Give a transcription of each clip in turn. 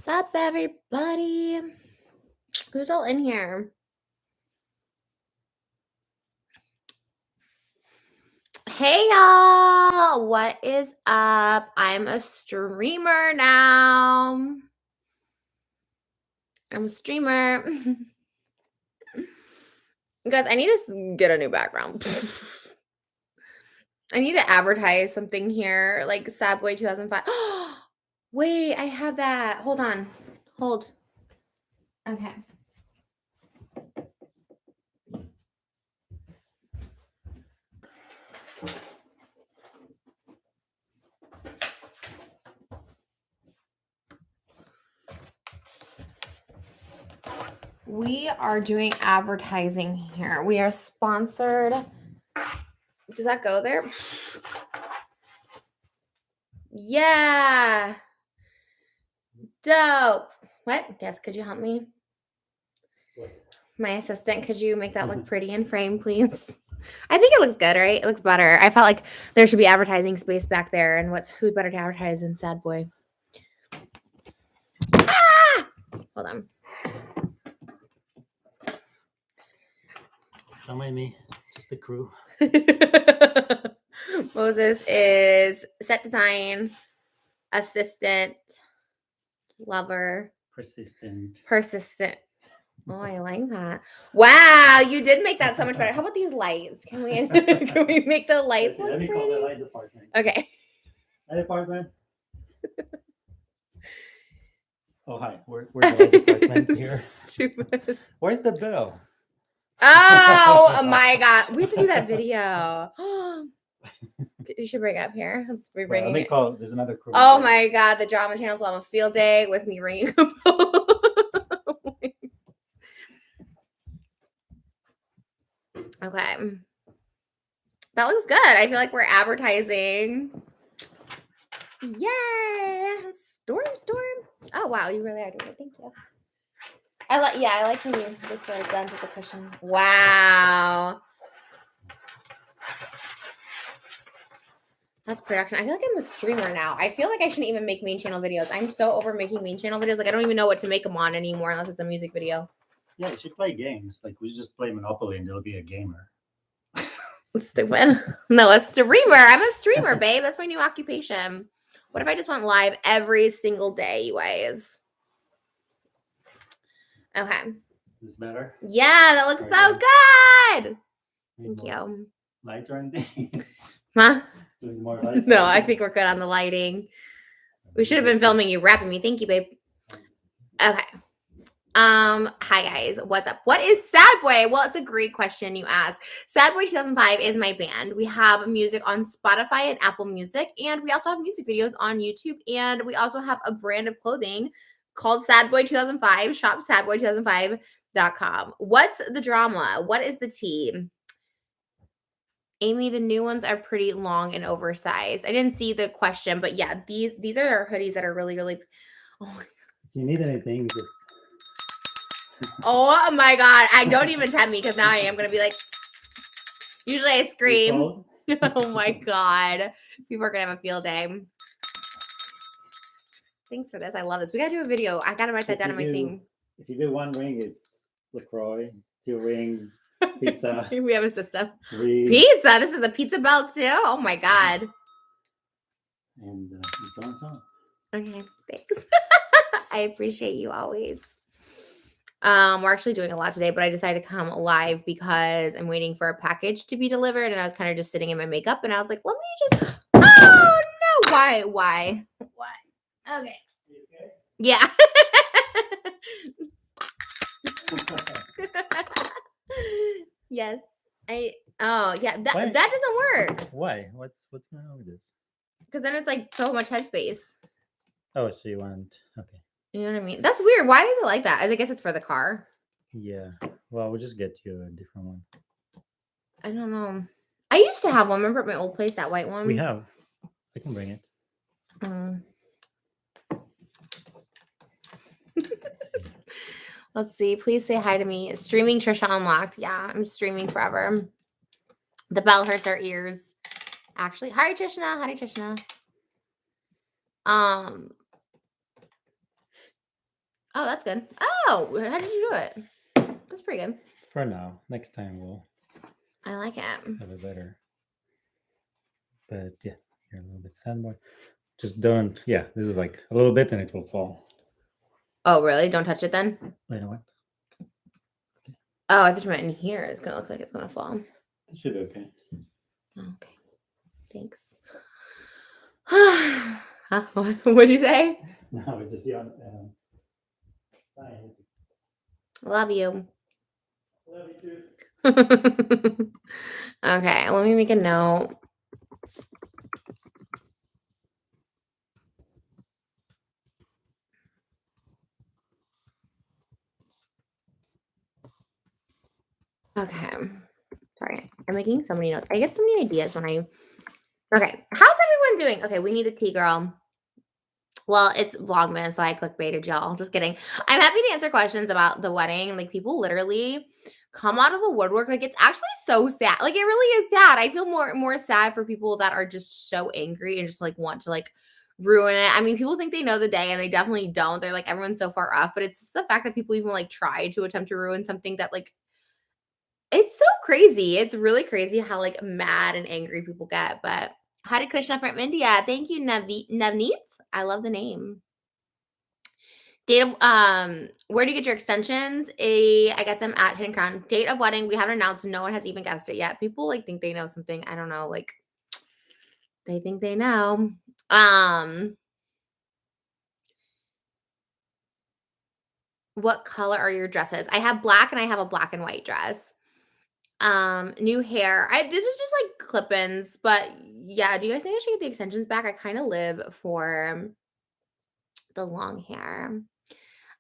What's up, everybody? Who's all in here? Hey, y'all. What is up? I'm a streamer now. I'm a streamer. Guys, I need to get a new background. I need to advertise something here, like Sad Boy 2005. Wait, I have that. Hold on. Hold. Okay. We are doing advertising here. We are sponsored. Does that go there? Yeah. Dope. What? Yes, could you help me? My assistant, could you make that look pretty in frame, please? I think it looks good, right? It looks better. I felt like there should be advertising space back there, and who better to advertise than Sad Boy? Ah! Hold on. Don't mind me, just the crew. Moses is set design, assistant, lover, persistent. Oh, I like that. Wow, you did make that so much better. How about these lights? Can we make the lights look Let me pretty? call the light department. Okay. Light department. Oh, hi. Where's the light department here? Stupid. Where's the bell? Oh my God. We have to do that video. You should bring it up here. Let's be bringing Let me call. There's another crew. Oh my God. The drama channels will have a field day with me ringing a bell. Okay. That looks good. I feel like we're advertising. Yay! Storm. Oh wow, you really are doing it. Thank you. I like when you just like done with the cushion. Wow. That's production. I feel like I'm a streamer now. I feel like I shouldn't even make main channel videos. I'm so over making main channel videos. Like I don't even know what to make them on anymore unless it's a music video. Yeah, you should play games. Like we should just play Monopoly and there'll be a gamer. Stupid. No, a streamer. I'm a streamer, babe. That's my new occupation. What if I just went live every single day, you guys? Okay. Is this better? Yeah, that looks so good. Thank you. Lights or anything? Huh? More lights? No, I think we're good on the lighting. We should have been filming you rapping me. Thank you, babe. Okay. Hi guys, what's up? What is Sad Boy? Well, it's a great question you ask. Sad Boy 2005 is my band. We have music on Spotify and Apple Music, and we also have music videos on YouTube, and we also have a brand of clothing called Sad Boy 2005. Shop sadboy2005.com. What's the drama? What is the tea? Amy, the new ones are pretty long and oversized. I didn't see the question, but yeah, these are our hoodies that are really, really. Oh. If you need anything, just. Oh my God. I don't even tempt me because now I am going to be like, usually I scream. Oh my God. People are going to have a field day. Thanks for this. I love this. We got to do a video. I got to write that down in my thing. If you do one ring, it's LaCroix. 2 rings, pizza. We have a system. Pizza. This is a pizza belt too. Oh my God. And so. Okay. Thanks. I appreciate you always. We're actually doing a lot today, but I decided to come live because I'm waiting for a package to be delivered, and I was kind of just sitting in my makeup, and I was like, let me just. Oh no! Why? Okay. Yeah. Yes. Oh yeah. That doesn't work. Why? What's going on with this? Because then it's like so much headspace. Oh, so you want okay. You know what I mean? That's weird. Why is it like that? I guess it's for the car. Yeah. Well, we'll just get you a different one. I don't know. I used to have one. Remember at my old place, that white one? We have. I can bring it. Let's see. Please say hi to me. Streaming Trisha Unlocked. Yeah, I'm streaming forever. The bell hurts our ears. Actually, hi Trishna. Oh, that's good. Oh, how did you do it? That's pretty good. For now. Next time we'll I like it. have it better. But yeah, you're a little bit sandboy. Just don't. Yeah, this is like a little bit and it will fall. Oh, really? Don't touch it then? Wait, what? Oh, I thought you meant in here. It's gonna look like it's gonna fall. It should be okay. Okay. Thanks. Huh? What'd you say? No, it's just side. Love you. Love you too. Okay, let me make a note. Okay. Sorry. I'm making so many notes. I get so many ideas when I. Okay. How's everyone doing? Okay, we need a tea girl. Well, it's Vlogmas, so I clickbaited y'all. Just kidding. I'm happy to answer questions about the wedding. Like, people literally come out of the woodwork. Like, it's actually so sad. Like, it really is sad. I feel more sad for people that are just so angry and just like want to like ruin it. I mean, people think they know the day and they definitely don't. They're like, everyone's so far off. But it's just the fact that people even like try to attempt to ruin something that like it's so crazy. It's really crazy how like mad and angry people get. But Hare Krishna from India. Thank you, Navneet. I love the name. Date of where do you get your extensions? I get them at Hidden Crown. Date of wedding, we haven't announced. No one has even guessed it yet. People like think they know something. I don't know. Like they think they know. What color are your dresses? I have black and I have a black and white dress. New hair. This is just like clip-ins, but yeah, do you guys think I should get the extensions back? I kind of live for the long hair.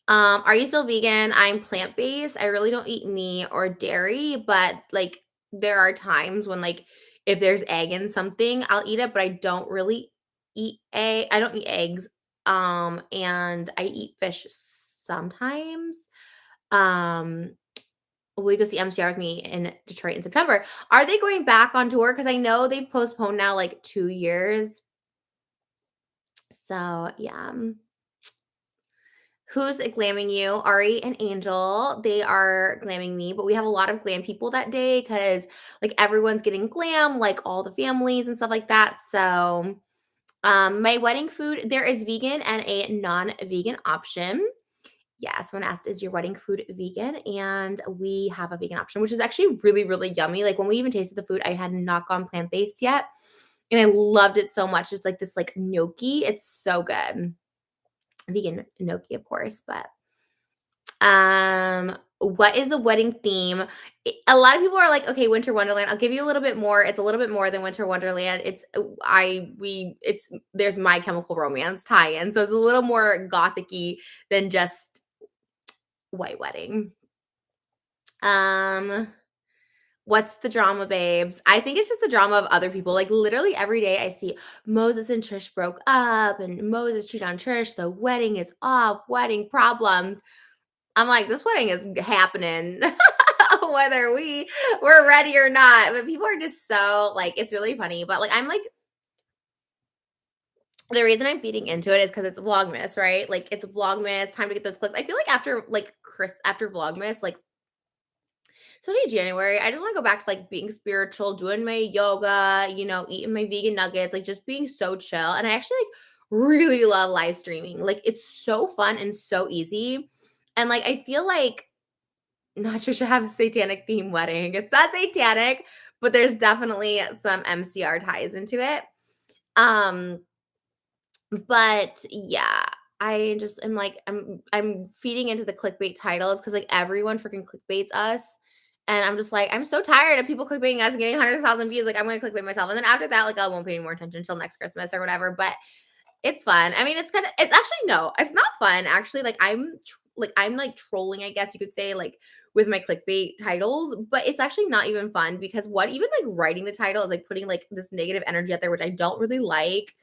Are you still vegan? I'm plant-based. I really don't eat meat or dairy, but like there are times when like if there's egg in something, I'll eat it, but I don't really eat egg. I don't eat eggs. And I eat fish sometimes. Um, will you go see MCR with me in Detroit in September? Are they going back on tour? Because I know they've postponed now like 2 years. So yeah. Who's glamming you? Ari and Angel. They are glamming me, but we have a lot of glam people that day because like everyone's getting glam, like all the families and stuff like that. So my wedding food, there is vegan and a non-vegan option. Yeah, someone asked, is your wedding food vegan? And we have a vegan option, which is actually really, really yummy. Like when we even tasted the food, I had not gone plant-based yet. And I loved it so much. It's like this like gnocchi. It's so good. Vegan gnocchi, of course, but what is the wedding theme? A lot of people are like, okay, Winter Wonderland. I'll give you a little bit more. It's a little bit more than Winter Wonderland. There's My Chemical Romance tie-in, so it's a little more gothic-y than just White Wedding. What's the drama, babes? I think it's just the drama of other people. Like literally every day I see Moses and Trish broke up and Moses cheated on Trish. The wedding is off, wedding problems. I'm like, this wedding is happening whether we're ready or not. But people are just so like, it's really funny. But like, I'm like, the reason I'm feeding into it is because it's Vlogmas, right? Like it's Vlogmas, time to get those clicks. I feel like after Vlogmas, like especially January, I just want to go back to like being spiritual, doing my yoga, eating my vegan nuggets, like just being so chill. And I actually like really love live streaming. Like it's so fun and so easy. And like I feel like not sure should have a satanic theme wedding. It's not satanic, but there's definitely some MCR ties into it. But yeah, I just am like I'm feeding into the clickbait titles because like everyone freaking clickbaits us. And I'm just like, I'm so tired of people clickbaiting us and getting 100,000 views. Like, I'm going to clickbait myself. And then after that, like, I won't pay any more attention until next Christmas or whatever. But it's fun. I mean, it's actually, no, it's not fun. Actually, like, I'm like trolling, I guess you could say, like, with my clickbait titles. But it's actually not even fun because even like writing the title is like putting like this negative energy out there, which I don't really like.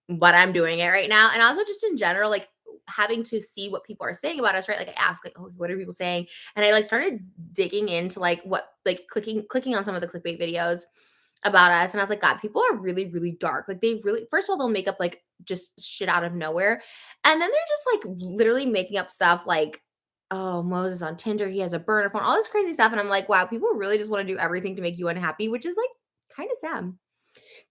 But I'm doing it right now. And also just in general, like having to see what people are saying about us, right? Like I ask, like, oh, what are people saying? And I like started digging into like what like clicking on some of the clickbait videos about us. And I was like, God, people are really, really dark. Like they really, first of all, they'll make up like just shit out of nowhere. And then they're just like literally making up stuff like, oh, Moses on Tinder, he has a burner phone, all this crazy stuff. And I'm like, wow, people really just want to do everything to make you unhappy, which is like kind of sad.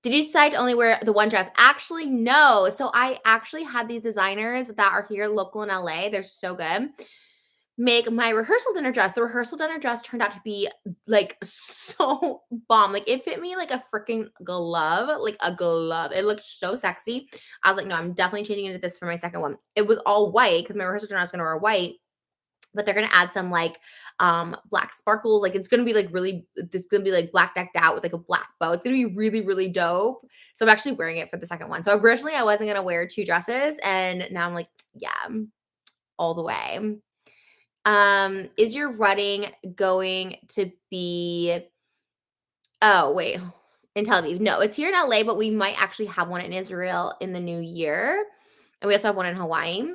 Did you decide to only wear the one dress? Actually, no. So I actually had these designers that are here local in LA. They're so good. Make my rehearsal dinner dress. The rehearsal dinner dress turned out to be like so bomb. Like it fit me like a freaking glove, like a glove. It looked so sexy. I was like, no, I'm definitely changing into this for my second one. It was all white because my rehearsal dinner I was going to wear white, but they're gonna add some like black sparkles. Like it's gonna be like really, it's gonna be like black decked out with like a black bow. It's gonna be really, really dope. So I'm actually wearing it for the second one. So originally I wasn't gonna wear two dresses, and now I'm like, yeah, all the way. Is your wedding going to be, oh wait, in Tel Aviv? No, it's here in LA, but we might actually have one in Israel in the new year. And we also have one in Hawaii.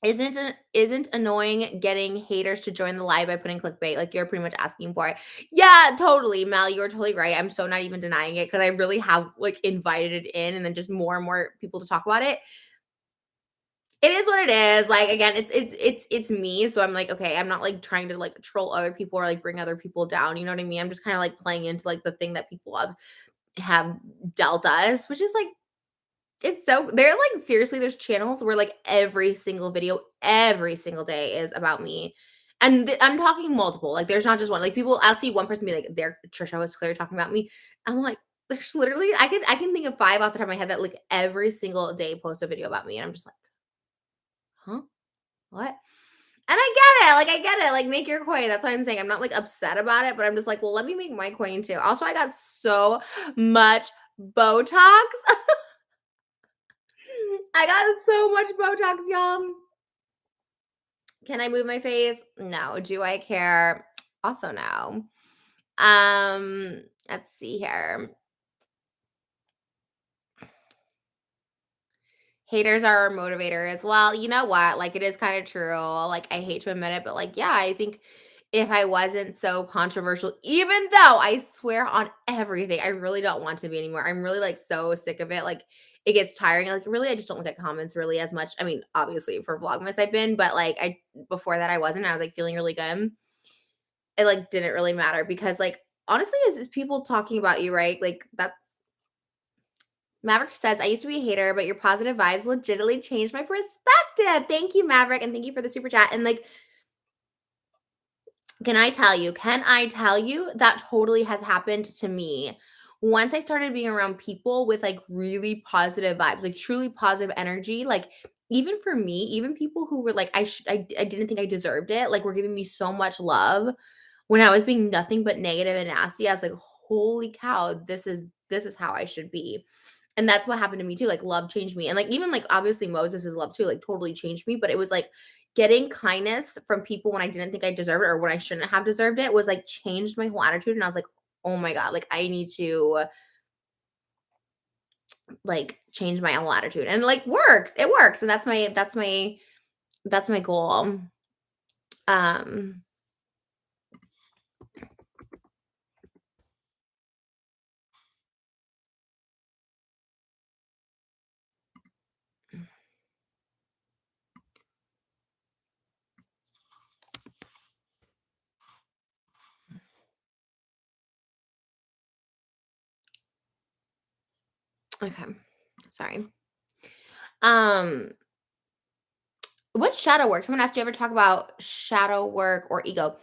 Isn't annoying getting haters to join the live by putting clickbait? Like you're pretty much asking for it. Yeah, totally, Mel. You're totally right. I'm so not even denying it because I really have like invited it in, and then just more and more people to talk about it. It is what it is. Like again, it's me. So I'm like, okay, I'm not like trying to like troll other people or like bring other people down. You know what I mean? I'm just kind of like playing into like the thing that people have dealt us, which is like it's so there's like seriously, there's channels where like every single video, every single day is about me. And I'm talking multiple. Like there's not just one. Like people, I'll see one person be like, "There, Trisha was clearly talking about me." I'm like, there's literally I can think of five off the top of my head that like every single day post a video about me, and I'm just like, huh, what? And I get it. Like I get it. Like make your coin. That's why I'm saying I'm not like upset about it, but I'm just like, well, let me make my coin too. Also, I got so much Botox. I got so much Botox, y'all. Can I move my face? No. Do I care? Also no. Let's see here. Haters are our motivator as well. You know what? Like it is kind of true. Like I hate to admit it, but like yeah, I think if I wasn't so controversial, even though I swear on everything, I really don't want to be anymore. I'm really like so sick of it. Like it gets tiring. Like really, I just don't look at comments really as much. I mean, obviously for Vlogmas I've been, but like I before that I wasn't. I was like feeling really good. It like didn't really matter because like honestly, it's just people talking about you, right? Like that's Maverick says, I used to be a hater, but your positive vibes legitimately changed my perspective. Thank you, Maverick. And thank you for the super chat. And like, can I tell you that totally has happened to me. Once I started being around people with like really positive vibes, like truly positive energy, like even for me, even people who were like, I didn't think I deserved it, like were giving me so much love when I was being nothing but negative and nasty. I was like, holy cow, this is how I should be. And that's what happened to me too. Like love changed me. And like even like obviously Moses' love too, like totally changed me. But it was like getting kindness from people when I didn't think I deserved it or when I shouldn't have deserved it was like changed my whole attitude. And I was like, oh my God, like I need to like change my whole attitude. And like works. It works. And that's my goal. Um okay. Sorry. Um what's shadow work? Someone asked, do you ever talk about shadow work or ego?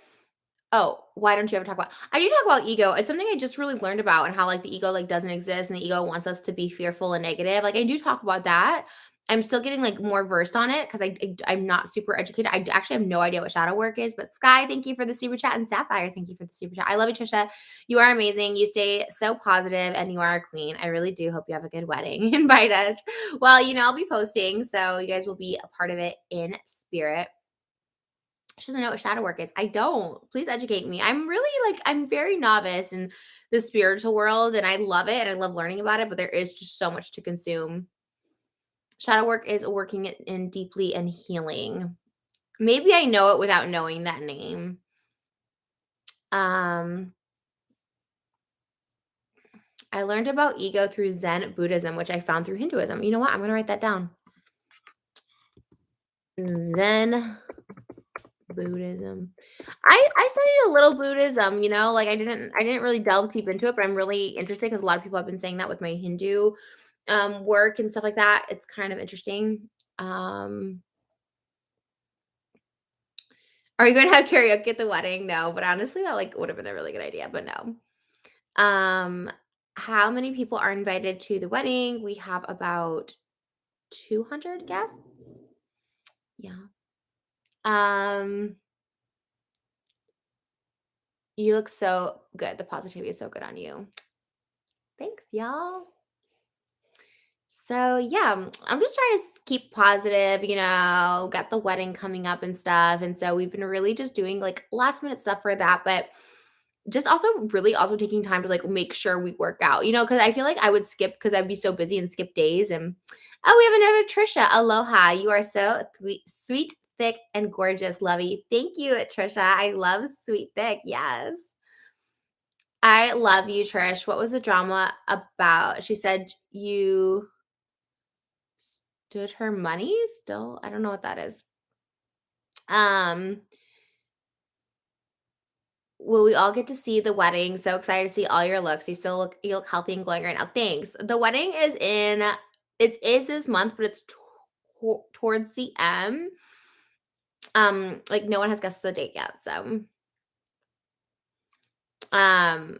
Oh, why don't you ever talk about I do talk about ego. It's something I just really learned about and how, like, the ego, like, doesn't exist and the ego wants us to be fearful and negative. Like, I do talk about that. I'm still getting, like, more versed on it because I'm not super educated. Actually have no idea what shadow work is, but Sky, thank you for the super chat, and Sapphire, thank you for the super chat. I love you, Trisha. You are amazing. You stay so positive, and you are a queen. I really do hope you have a good wedding. Invite us. Well, I'll be posting, so you guys will be a part of it in spirit. She doesn't know what shadow work is. I don't. Please educate me. I'm really like I'm very novice in the spiritual world and I love it and I love learning about it, but there is just so much to consume. Shadow work is working it in deeply and healing. Maybe I know it without knowing that name. Um I learned about ego through Zen Buddhism, which I found through Hinduism. You know what? I'm going to write that down. Zen Buddhism. I studied a little Buddhism, like I didn't really delve deep into it, but I'm really interested because a lot of people have been saying that with my Hindu work and stuff like that. It's kind of interesting. Are you going to have karaoke at the wedding? No, but honestly, that would have been a really good idea, but no. Um, how many people are invited to the wedding? We have about 200 guests. Yeah. Um, you look so good. The positivity is so good on you. Thanks, y'all. So yeah, I'm just trying to keep positive, got the wedding coming up and stuff. And so we've been really just doing like last minute stuff for that, but just also really also taking time to like make sure we work out, because I feel like I would skip because I'd be so busy and skip days. And oh, we have another Trisha. Aloha. You are so sweet, thick, and gorgeous, Lovey. Thank you, Trisha. I love sweet, thick. Yes. I love you, Trish. What was the drama about? She said you stood her money still. I don't know what that is. Um, will we all get to see the wedding? So excited to see all your looks. You look healthy and glowing right now. Thanks. The wedding is it is this month, but it's towards the end. Like no one has guessed the date yet. So um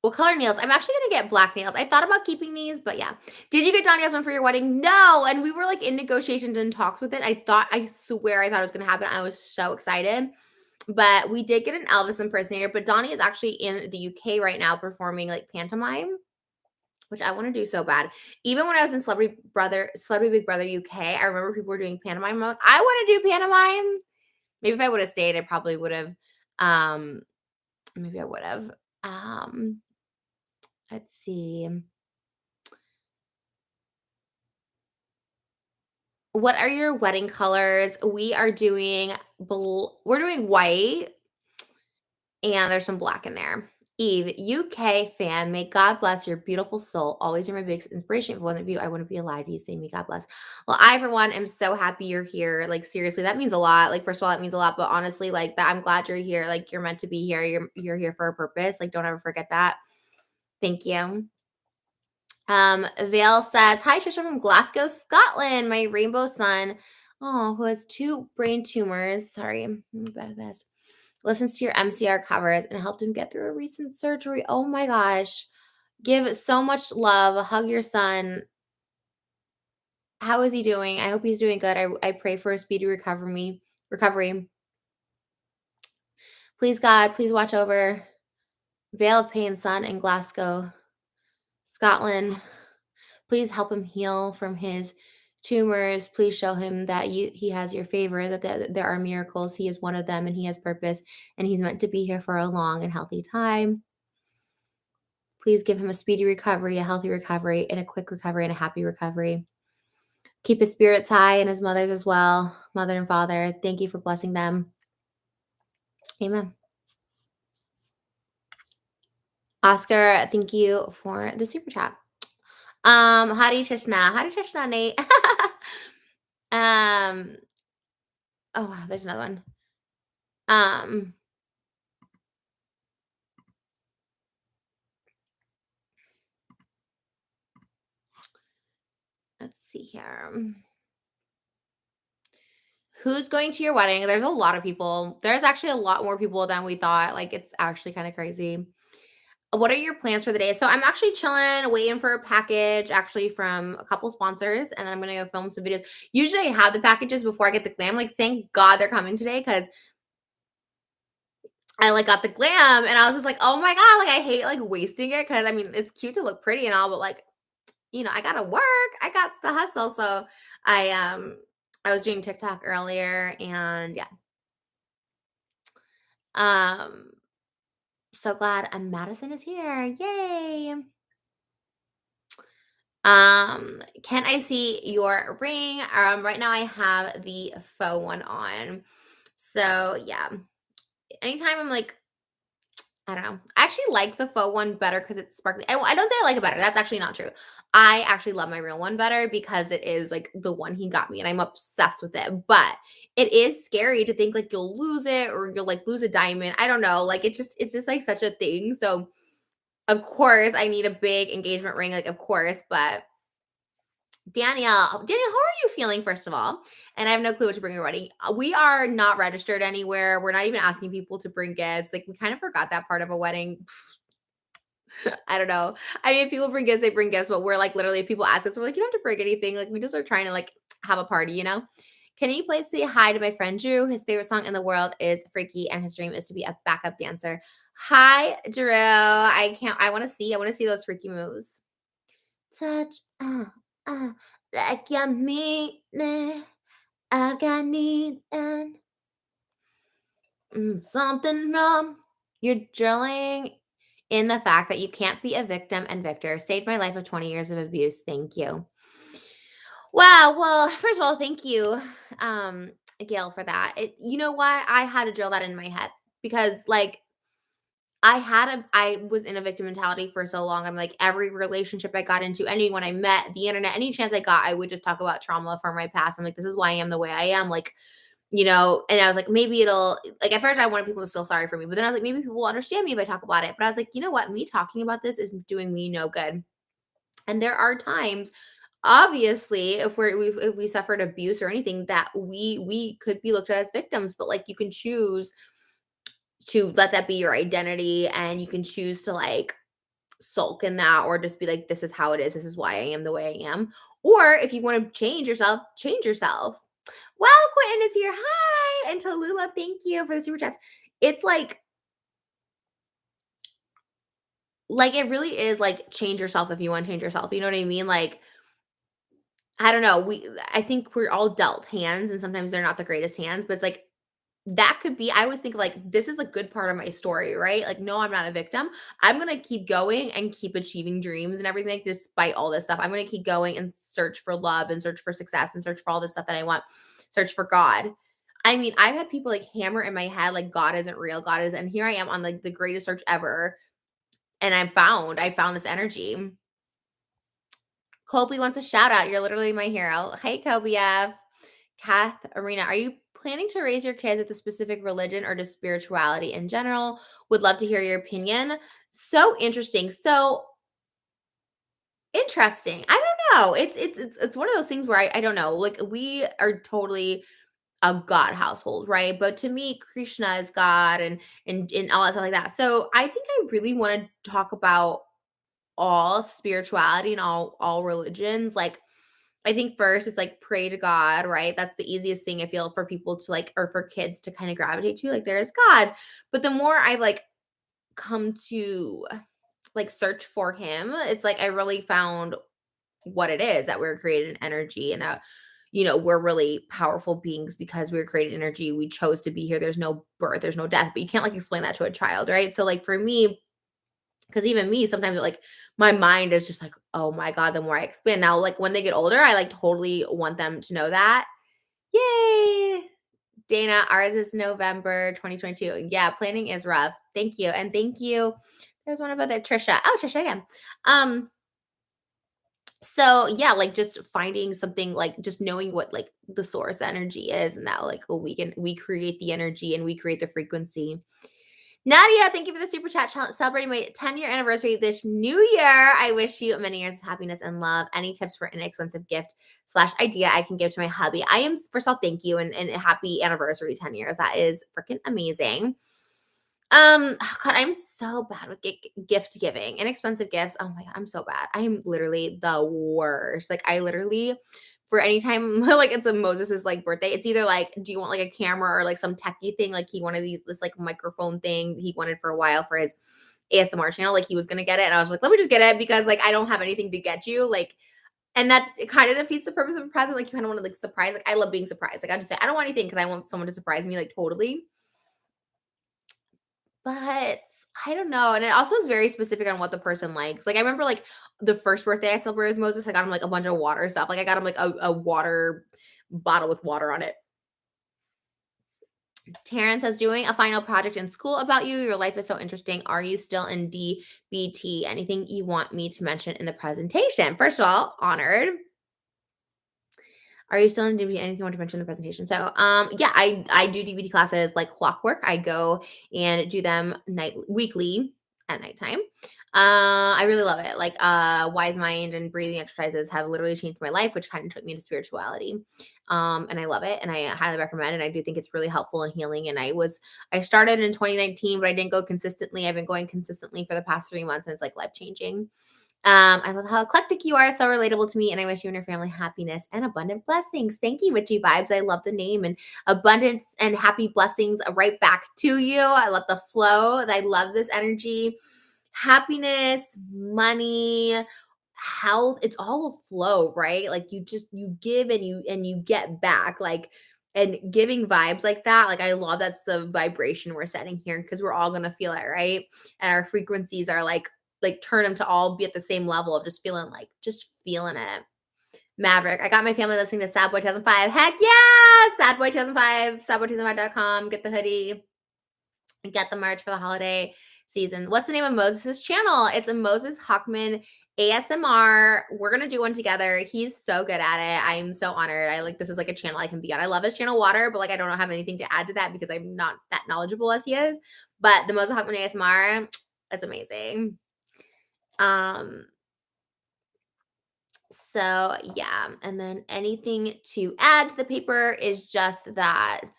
what color nails? I'm actually gonna get black nails. I thought about keeping these, but yeah. Did you get Donnie's one for your wedding? No. And we were like in negotiations and talks with it. I swear I thought it was gonna happen. I was so excited. But we did get an Elvis impersonator. But Donnie is actually in the UK right now performing like pantomime, which I want to do so bad. Even when I was in Celebrity Big Brother UK, I remember people were doing pantomime. I'm like, I want to do pantomime. Maybe if I would have stayed, I probably would have. Maybe I would have. Let's see. What are your wedding colors? We're doing white, and there's some black in there. Eve, UK fan, may God bless your beautiful soul. Always you're my biggest inspiration. If it wasn't for you, I wouldn't be alive. You say me, God bless. Well, I for one am so happy you're here. Like seriously, that means a lot. Like first of all, that means a lot. But honestly, like that, I'm glad you're here. Like you're meant to be here. You're here for a purpose. Like don't ever forget that. Thank you. Vale says, hi, Trisha from Glasgow, Scotland. My rainbow son, who has 2 brain tumors. Sorry, best. Listens to your MCR covers and helped him get through a recent surgery. Oh my gosh. Give so much love. Hug your son. How is he doing? I hope he's doing good. I pray for a speedy recovery. Please, God, please watch over Vale of Pain's son in Glasgow, Scotland. Please help him heal from his tumors. Please show him that he has your favor, that there are miracles. He is one of them and he has purpose and he's meant to be here for a long and healthy time. Please give him a speedy recovery, a healthy recovery, and a quick recovery and a happy recovery. Keep his spirits high and his mother's as well, mother and father. Thank you for blessing them. Amen. Oscar, thank you for the super chat. Hari Krishna, Nate. Oh wow, there's another one. Let's see here. Who's going to your wedding? There's a lot of people. There's actually a lot more people than we thought. Like it's actually kind of crazy. What are your plans for the day? So I'm actually chilling, waiting for a package actually from a couple sponsors, and then I'm gonna go film some videos. Usually I have the packages before I get the glam. Like, thank God they're coming today because I like got the glam and I was just like, oh my God, like I hate like wasting it because I mean it's cute to look pretty and all, but like, I gotta work. I got the hustle. So I was doing TikTok earlier and yeah. So glad Madison is here. Yay. Can I see your ring? Right now I have the faux one on. So yeah. Anytime I'm like I don't know. I actually like the faux one better because it's sparkly. I don't say I like it better. That's actually not true. I actually love my real one better because it is like the one he got me and I'm obsessed with it. But it is scary to think like you'll lose it or you'll like lose a diamond. I don't know. Like it's just like such a thing. So of course I need a big engagement ring, like of course, but Danielle, how are you feeling, first of all? And I have no clue what to bring to your wedding. We are not registered anywhere. We're not even asking people to bring gifts. Like, we kind of forgot that part of a wedding. I don't know. I mean, if people bring gifts, they bring gifts, but we're like, literally, if people ask us, we're like, you don't have to bring anything. Like, we just are trying to, like, have a party, you know? Can you please say hi to my friend Drew? His favorite song in the world is Freaky, and his dream is to be a backup dancer. Hi, Drew. I want to see those freaky moves. Touch, uh, like you mean it. I got need and something wrong. You're drilling in the fact that you can't be a victim and victor. Saved my life of 20 years of abuse. Thank you. Wow. Well, first of all, thank you, Gail, for that. You know why I had to drill that in my head? Because like I was in a victim mentality for so long. I'm like, every relationship I got into, anyone I met, the internet, any chance I got, I would just talk about trauma from my past. I'm like, this is why I am the way I am. Like, and I was like, maybe it'll, like, at first I wanted people to feel sorry for me, but then I was like, maybe people will understand me if I talk about it. But I was like, you know what? Me talking about this is doing me no good. And there are times, obviously, if we suffered abuse or anything, that we could be looked at as victims, but like you can choose to let that be your identity, and you can choose to like sulk in that, or just be like, this is how it is, this is why I am the way I am. Or if you want to change yourself, change yourself. Well, Quentin is here. Hi. And Tallulah, thank you for the super chats. It's like it really is like change yourself if you want to change yourself. You know what I mean? Like, I don't know. I think we're all dealt hands, and sometimes they're not the greatest hands, but it's like that could be, I always think of like, this is a good part of my story, right? Like, no, I'm not a victim. I'm going to keep going and keep achieving dreams and everything despite all this stuff. I'm going to keep going and search for love and search for success and search for all this stuff that I want, search for God. I mean, I've had people like hammer in my head, like, God isn't real. God is, and here I am on like the greatest search ever. And I found this energy. Colby wants a shout out. You're literally my hero. Hey, Kobe F. Kath Arena, are you planning to raise your kids with a specific religion or just spirituality in general? Would love to hear your opinion. So interesting. So interesting. I don't know. It's one of those things where I don't know. Like, we are totally a God household, right? But to me, Krishna is God, and all that stuff like that. So I think I really want to talk about all spirituality and all religions. Like, I think first it's like pray to God, right? That's the easiest thing I feel for people to like, or for kids to kind of gravitate to, like, there is God. But the more I've like come to like search for him, it's like I really found what it is, that we're created in energy, and that we're really powerful beings because we were created in energy. We chose to be here. There's no birth, there's no death, but you can't like explain that to a child, right? So like for me, because even me, sometimes like my mind is just like, oh my God, the more I expand. Now, like when they get older, I like totally want them to know that. Yay. Dana, ours is November 2022. Yeah, planning is rough. Thank you. And thank you. There's one about that Trisha. Oh, Trisha again. So yeah, like just finding something, like just knowing what like the source energy is, and that like, oh, we create the energy and we create the frequency. Nadia, thank you for the super chat. Celebrating my 10-year anniversary this new year. I wish you many years of happiness and love. Any tips for inexpensive gift / idea I can give to my hubby? I am, first of all, thank you, and happy anniversary, 10 years. That is freaking amazing. Oh God, I'm so bad with gift giving. Inexpensive gifts. Oh my God, I'm so bad. I'm literally the worst. Like, I literally, for any time like it's a Moses's like birthday, it's either like, do you want like a camera or like some techie thing? Like, he wanted this like microphone thing he wanted for a while for his ASMR channel. Like, he was gonna get it, and I was like, let me just get it because like I don't have anything to get you. Like, and that it kind of defeats the purpose of a present. Like, you kind of want to like surprise. Like, I love being surprised. Like, I just say I don't want anything because I want someone to surprise me, like, totally. But I don't know, and it also is very specific on what the person likes. Like, I remember, like, the first birthday I celebrated with Moses, I got him, like, a bunch of water stuff. Like, I got him, like, a water bottle with water on it. Taryn says, doing a final project in school about you. Your life is so interesting. Are you still in DBT? Anything you want me to mention in the presentation? First of all, honored. Are you still in DBT? Anything you want to mention in the presentation? So, yeah, I do DBT classes like clockwork. I go and do them weekly at nighttime. I really love it. Like, wise mind and breathing exercises have literally changed my life, which kind of took me into spirituality. And I love it, and I highly recommend it. I do think it's really helpful and healing. And I started in 2019, but I didn't go consistently. I've been going consistently for the past 3 months, and it's like life changing. I love how eclectic you are, so relatable to me, and I wish you and your family happiness and abundant blessings. Thank you, Witchy Vibes. I love the name, and abundance and happy blessings right back to you. I love the flow. I love this energy. Happiness, money, health, it's all a flow, right? Like you give and you get back. Like, and giving vibes like that, like I love that's the vibration we're setting here, because we're all gonna feel it, right? And our frequencies are like turn them to all be at the same level of just feeling it. Maverick, I got my family listening to Sad Boy 2005. Heck yeah! Sad Boy 2005, sadboy2005.com. Get the hoodie, get the merch for the holiday season. What's the name of Moses' channel? It's a Moses Hockman ASMR. We're gonna do one together. He's so good at it. I'm so honored. This is like a channel I can be on. I love his channel Water, but like I don't have anything to add to that because I'm not that knowledgeable as he is. But the Moses Hockman ASMR, it's amazing. So yeah, and then anything to add to the paper is just that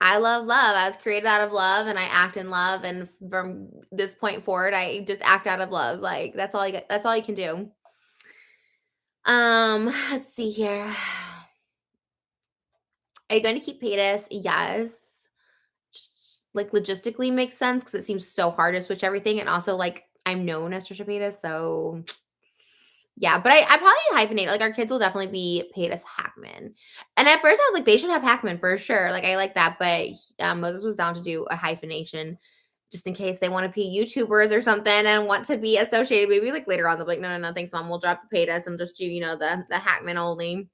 I love love. I was created out of love and I act in love, and from this point forward I just act out of love. Like that's all you can do. Let's see here. Are you going to keep Paytas? Yes. Just like logistically makes sense because it seems so hard to switch everything, and also like I'm known as Trisha Paytas, so yeah, but I probably hyphenate. Like our kids will definitely be paid as Hackman. And at first I was like, they should have Hackman for sure. Like I like that, but Moses was down to do a hyphenation just in case they want to be YouTubers or something and want to be associated. Maybe like later on they'll be like, no, thanks, mom. We'll drop the paid us and just do the Hackman only.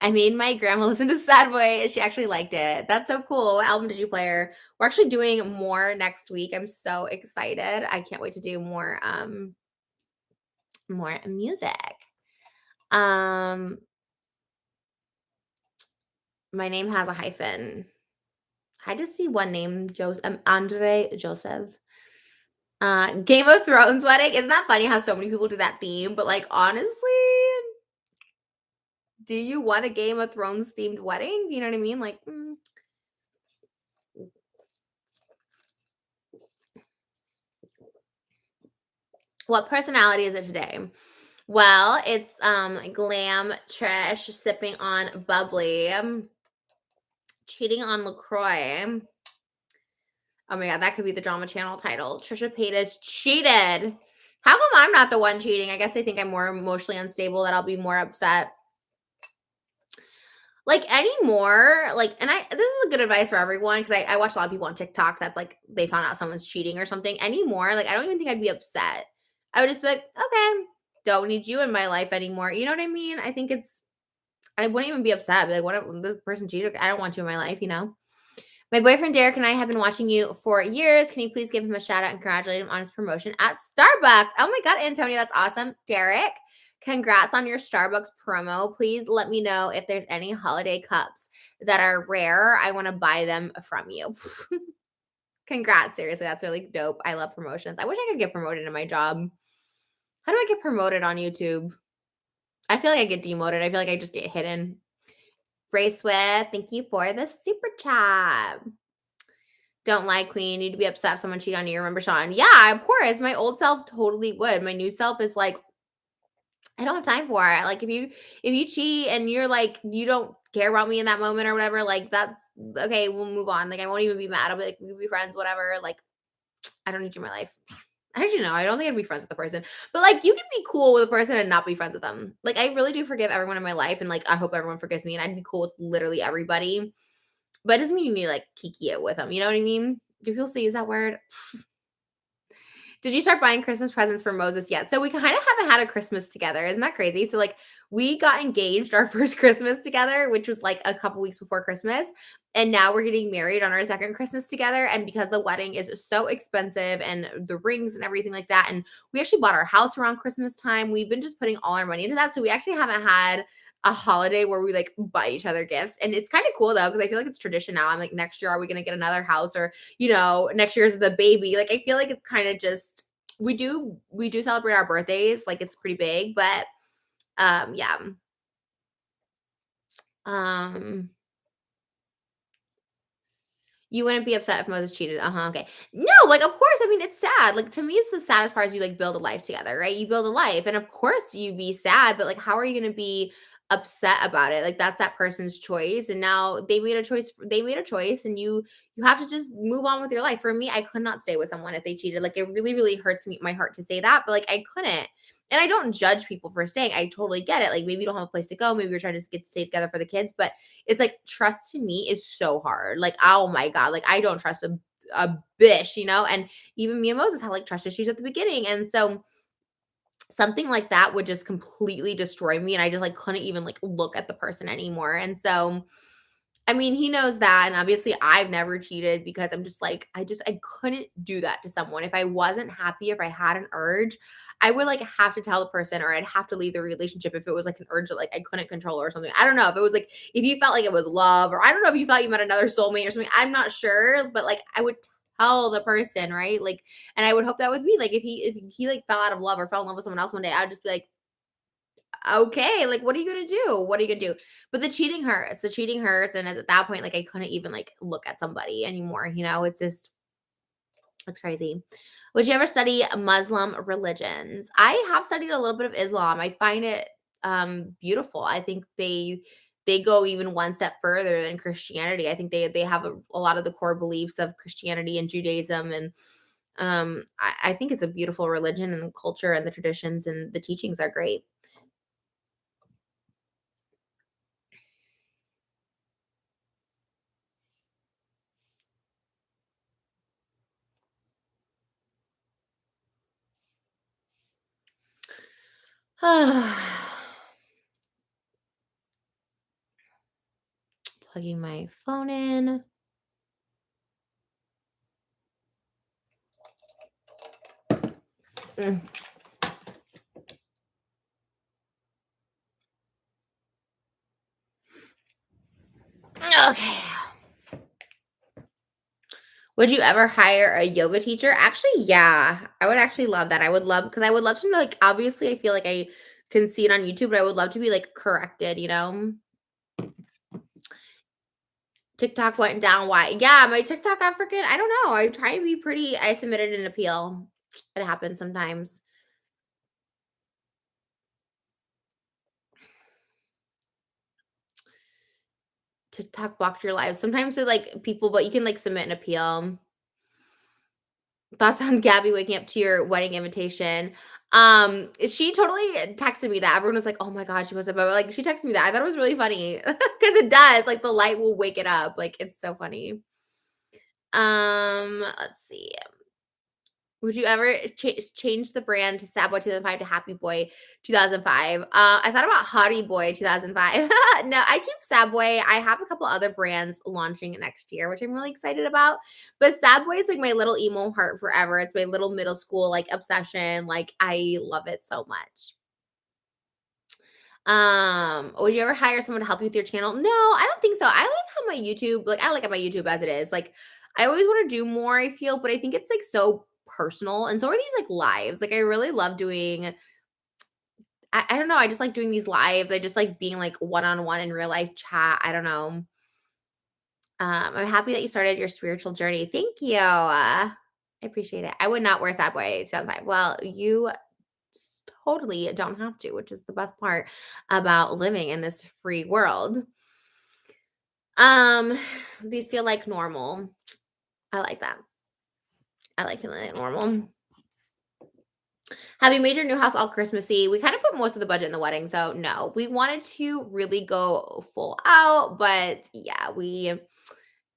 I made my grandma listen to Sad Boy. She actually liked it. That's so cool. What album did you play her? We're actually doing more next week. I'm so excited. I can't wait to do more music. My name has a hyphen. I just see one name, Andre Joseph. Game of Thrones wedding. Isn't that funny how so many people do that theme? But like honestly, do you want a Game of Thrones themed wedding? You know what I mean? Like, what personality is it today? Well, it's glam Trish sipping on bubbly, cheating on LaCroix. Oh my god, that could be the drama channel title. Trisha Paytas cheated. How come I'm not the one cheating? I guess they think I'm more emotionally unstable, that I'll be more upset. Like anymore, like, and this is a good advice for everyone, because I watch a lot of people on TikTok that's like they found out someone's cheating or something. Anymore, like I don't even think I'd be upset. I would just be like, okay, don't need you in my life anymore. You know what I mean? I think I wouldn't even be upset. I'd be like, what if this person cheated? I don't want you in my life, you know? My boyfriend Derek and I have been watching you for years. Can you please give him a shout out and congratulate him on his promotion at Starbucks? Oh my God, Antonio, that's awesome. Derek, congrats on your Starbucks promo. Please let me know if there's any holiday cups that are rare. I want to buy them from you. Congrats. Seriously, that's really dope. I love promotions. I wish I could get promoted in my job. How do I get promoted on YouTube? I feel like I get demoted. I feel like I just get hidden. Racewith, thank you for the super chat. Don't lie, queen. Need to be upset if someone cheated on you. Remember Sean? Yeah, of course. My old self totally would. My new self is like, I don't have time for it. Like if you cheat and you're like, you don't care about me in that moment or whatever, like that's okay, we'll move on. Like I won't even be mad. I'll be like, we'll be friends, whatever. Like, I don't need you in my life. Actually, no, I don't think I'd be friends with the person. But like you can be cool with a person and not be friends with them. Like I really do forgive everyone in my life, and like I hope everyone forgives me, and I'd be cool with literally everybody. But it doesn't mean you need to like kiki it with them. You know what I mean? Do people still use that word? Did you start buying Christmas presents for Moses yet? So we kind of haven't had a Christmas together. Isn't that crazy? So like we got engaged our first Christmas together, which was like a couple weeks before Christmas. And now we're getting married on our second Christmas together. And because the wedding is so expensive and the rings and everything like that, and we actually bought our house around Christmas time, we've been just putting all our money into that. So we actually haven't had a holiday where we like buy each other gifts. And it's kind of cool though, because I feel like it's tradition now. I'm like, next year, are we going to get another house? Or, next year's the baby. Like, I feel like it's kind of just, we do celebrate our birthdays. Like, it's pretty big, but yeah. Um, You wouldn't be upset if Moses cheated. Uh-huh. Okay. No, like of course. I mean, it's sad. Like to me, it's the saddest part is you like build a life together, right? You build a life. And of course you'd be sad, but like how are you gonna be upset about it? Like that's that person's choice. And now they made a choice and you have to just move on with your life. For me, I could not stay with someone if they cheated. Like it really, really hurts me my heart to say that, but like I couldn't. And I don't judge people for staying. I totally get it. Like maybe you don't have a place to go. Maybe you're trying to get to stay together for the kids, but it's like trust to me is so hard. Like, oh my God, like I don't trust a bish. And even me and Moses had like trust issues at the beginning. And so something like that would just completely destroy me. And I just like couldn't even like look at the person anymore. And so I mean, he knows that, and obviously I've never cheated because I'm just like, I couldn't do that to someone. If I wasn't happy, if I had an urge, I would like have to tell the person or I'd have to leave the relationship if it was like an urge that like I couldn't control or something. I don't know if it was like if you felt like it was love, or I don't know if you thought you met another soulmate or something. I'm not sure, but like I would tell the person, right? Like, and I would hope that with me, like if he like fell out of love or fell in love with someone else one day, I'd just be like, okay, like, what are you gonna do? What are you gonna do? But the cheating hurts. The cheating hurts, and at that point, like, I couldn't even like look at somebody anymore. It's just it's crazy. Would you ever study Muslim religions? I have studied a little bit of Islam. I find it beautiful. I think they go even one step further than Christianity. I think they have a lot of the core beliefs of Christianity and Judaism, and I think it's a beautiful religion, and the culture and the traditions and the teachings are great. Plugging my phone in. Mm, okay. Would you ever hire a yoga teacher? Actually, yeah. I would actually love that. I would love because I would love to know, like, obviously, I feel like I can see it on YouTube, but I would love to be like corrected. TikTok went down. Why? Yeah, my TikTok African. I don't know. I try to be pretty. I submitted an appeal. It happens sometimes. TikTok blocked your live. Sometimes with like people, but you can like submit an appeal. Thoughts on Gabby waking up to your wedding invitation? She totally texted me that. Everyone was like, "Oh my god, she must have," but like she texted me that. I thought it was really funny because it does. Like the light will wake it up. Like it's so funny. Let's see. Would you ever change the brand to Sad Boy 2005 to Happy Boy 2005? I thought about Hottie Boy 2005. No, I keep Sad Boy. I have a couple other brands launching next year, which I'm really excited about. But Sad Boy is like my little emo heart forever. It's my little middle school like obsession. Like I love it so much. Would you ever hire someone to help you with your channel? No, I don't think so. I like how my YouTube, like I like my YouTube as it is. Like I always want to do more, I feel, but I think it's like so personal. And so are these like lives. Like I really love doing I don't know, I just like doing these lives. I just like being like one-on-one in real life chat. I don't know. I'm happy that you started your spiritual journey. Thank you. I appreciate it. I would not wear Sad Boy 2005. Well, you totally don't have to, which is the best part about living in this free world. Um, these feel like normal. I like that. I like feeling like normal. Have you made your new house all Christmassy? We kind of put most of the budget in the wedding, so no. We wanted to really go full out, but yeah,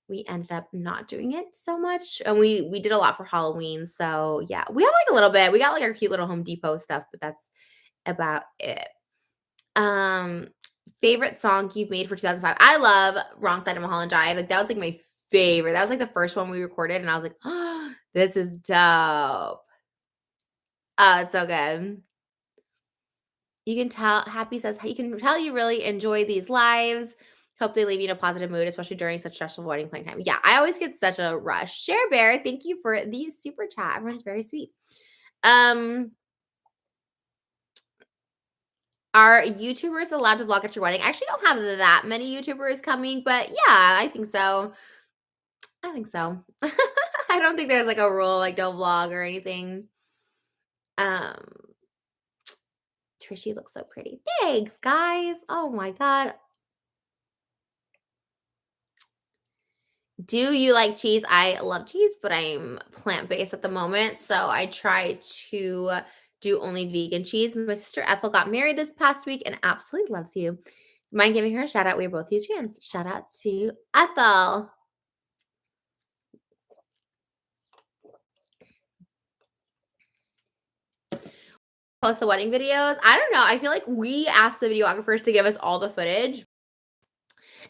we ended up not doing it so much, and we did a lot for Halloween, so, yeah. We have, like, a little bit. We got, like, our cute little Home Depot stuff, but that's about it. Um, Favorite song you've made for 2005? I love Wrong Side of Mulholland Drive, like, that was, like, my favorite. That was, like, the first one we recorded, and I was like, "Oh, this is dope." Oh, it's so good. You can tell Happy says, "You can tell you really enjoy these lives. Hope they leave you in a positive mood, especially during such stressful wedding planning time." Yeah, I always get such a rush. Share Bear, thank you for the super chat. Everyone's very sweet. Um, are YouTubers allowed to vlog at your wedding? I actually don't have that many YouTubers coming, but yeah, I think so. I think so. I don't think there's like a rule like don't vlog or anything. Um, Trishy looks so pretty. Thanks, guys. Oh my god. Do you like cheese? I love cheese, but I'm plant-based at the moment, so I try to do only vegan cheese. My sister Ethel got married this past week and absolutely loves you. Mind giving her a shout out? We are both huge fans. Shout out to Ethel. Post the wedding videos. I don't know. I feel like we asked the videographers to give us all the footage.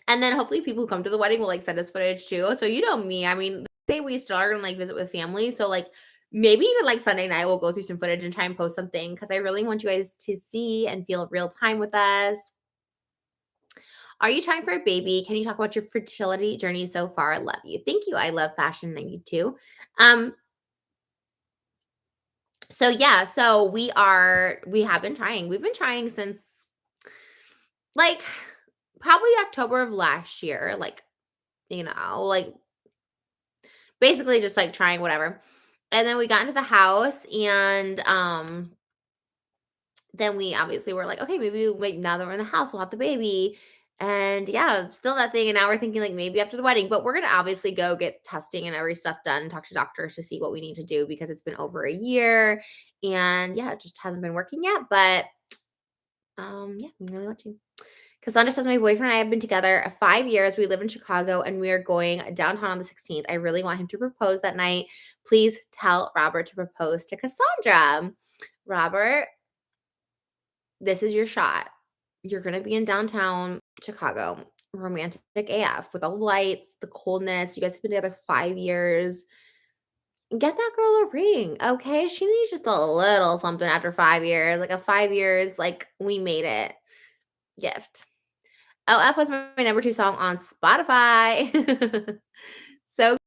And then hopefully people who come to the wedding will like send us footage too. So you know me. I mean, the day we still are gonna like visit with family. So like maybe even like Sunday night we'll go through some footage and try and post something because I really want you guys to see and feel real time with us. Are you trying for a baby? Can you talk about your fertility journey so far? I love you. Thank you. I love fashion 92. Um, so yeah, so we have been trying. We've been trying since like probably October of last year. Like, like basically just like trying whatever. And then we got into the house and then we obviously were like, okay, maybe wait, now that we're in the house, we'll have the baby. And yeah, still that thing. And now we're thinking like maybe after the wedding, but we're gonna obviously go get testing and every stuff done and talk to doctors to see what we need to do because it's been over a year. And yeah, it just hasn't been working yet. But yeah, we really want to. Cassandra says, my boyfriend and I have been together 5 years. We live in Chicago and we are going downtown on the 16th. I really want him to propose that night. Please tell Robert to propose to Cassandra. Robert, this is your shot. You're going to be in downtown Chicago, romantic AF with all the lights, the coldness. You guys have been together 5 years. Get that girl a ring, okay? She needs just a little something after 5 years, like a 5 years, like we made it gift. LF was my number 2 song on Spotify. So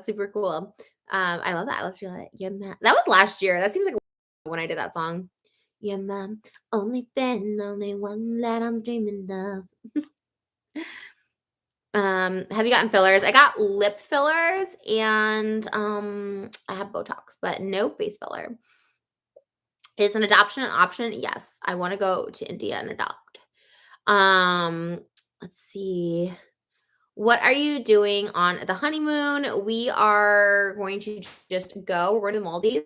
super cool. I love that. I love to that. Yeah, man. That was last year. That seems like when I did that song. Yeah, man. Only then, only one that I'm dreaming of. Have you gotten fillers? I got lip fillers and I have Botox, but no face filler. Is an adoption an option? Yes. I want to go to India and adopt. Let's see. What are you doing on the honeymoon? We are going to just go. We're going to the Maldives,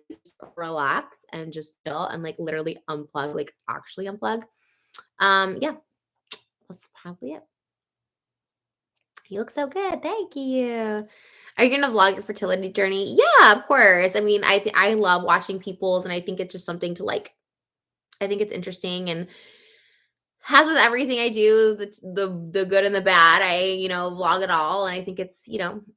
relax, and just chill and like literally unplug, like actually unplug. Yeah, that's probably it. You look so good. Thank you. Are you gonna vlog your fertility journey? Yeah, of course. I mean, I love watching people's, and I think it's just something to like. I think it's interesting and as with everything I do, the good and the bad, I, vlog it all, and I think it's,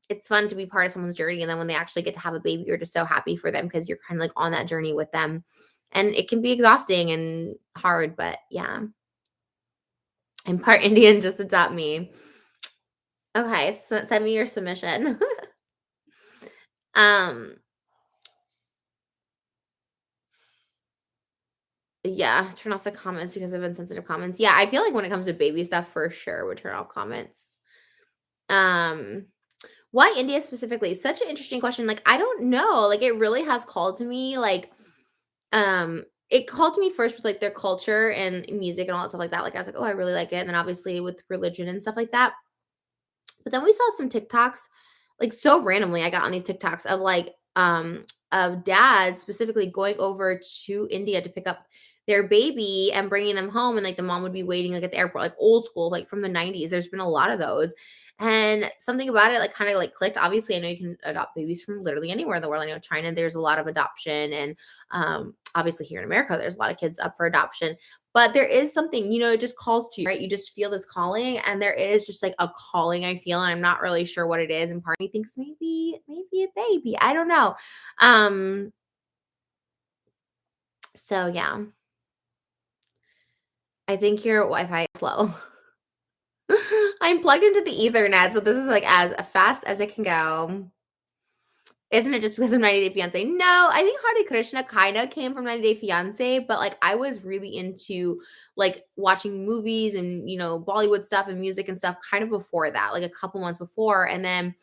it's fun to be part of someone's journey, and then when they actually get to have a baby, you're just so happy for them because 'cause you're kinda, like, on that journey with them, and it can be exhausting and hard, but yeah. I'm part Indian, just adopt me. Okay, so send me your submission. Um, yeah, turn off the comments because of insensitive comments. Yeah, I feel like when it comes to baby stuff, for sure would turn off comments. Um Why India specifically? Such an interesting question. Like, I don't know. Like, it really has called to me. Like, it called to me first with like their culture and music and all that stuff like that. Like, I was like, oh, I really like it. And then obviously with religion and stuff like that. But then we saw some TikToks, like so randomly. I got on these TikToks of like, of dads specifically going over to India to pick up their baby and bringing them home, and like the mom would be waiting like at the airport, like old school, like from the 90s. There's been a lot of those, And something about it, like, kinda, like, clicked. Obviously, I know you can adopt babies from literally anywhere in the world. I know China, there's a lot of adoption, and, obviously, here in America, there's a lot of kids up for adoption. But there is something, it just calls to you, right? You just feel this calling, and there is just, like, a calling I feel, and I'm not really sure what it is, and part of me thinks maybe a baby. I don't know. Um, so, yeah. I think your Wi-Fi is slow. I'm plugged into the Ethernet, so this is, like, as fast as it can go. Isn't it just because of 90 Day Fiancé? No, I think Hare Krishna kinda came from 90 Day Fiancé, but, like, I was really into, like, watching movies and, Bollywood stuff and music and stuff kind of before that, like, a couple months before, and then,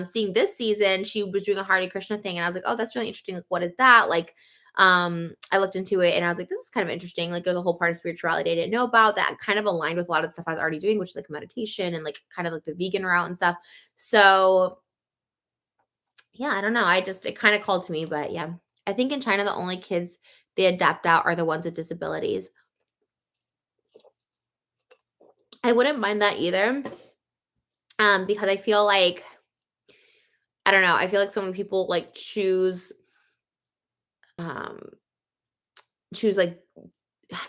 seeing this season, she was doing a Hare Krishna thing, and I was like, "Oh, that's really interesting, like, what is that?" Like, I looked into it, and I was like, "This is kind of interesting." Like, there's a whole part of spirituality I didn't know about that kind of aligned with a lot of the stuff I was already doing, which is, like, meditation and, like, kind of like the vegan route and stuff. So yeah, I don't know. It kind of called to me, but yeah. I think in China, the only kids they adapt out are the ones with disabilities. I wouldn't mind that either, because I feel like I don't know. I feel like so many people like um, choose like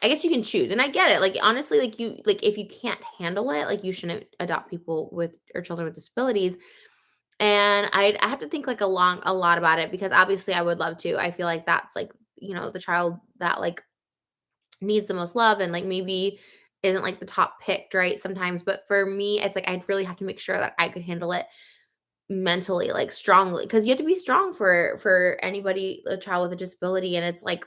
I guess you can choose, and I get it. Like honestly, like if you can't handle it, like you shouldn't adopt people with or children with disabilities. And I have to think like a lot about it because obviously I would love to. I feel like that's like the child that like needs the most love and, like, maybe isn't, like, the top picked, right, sometimes, but for me, it's like I'd really have to make sure that I could handle it mentally, like, strongly, because you have to be strong for anybody a child with a disability, and it's like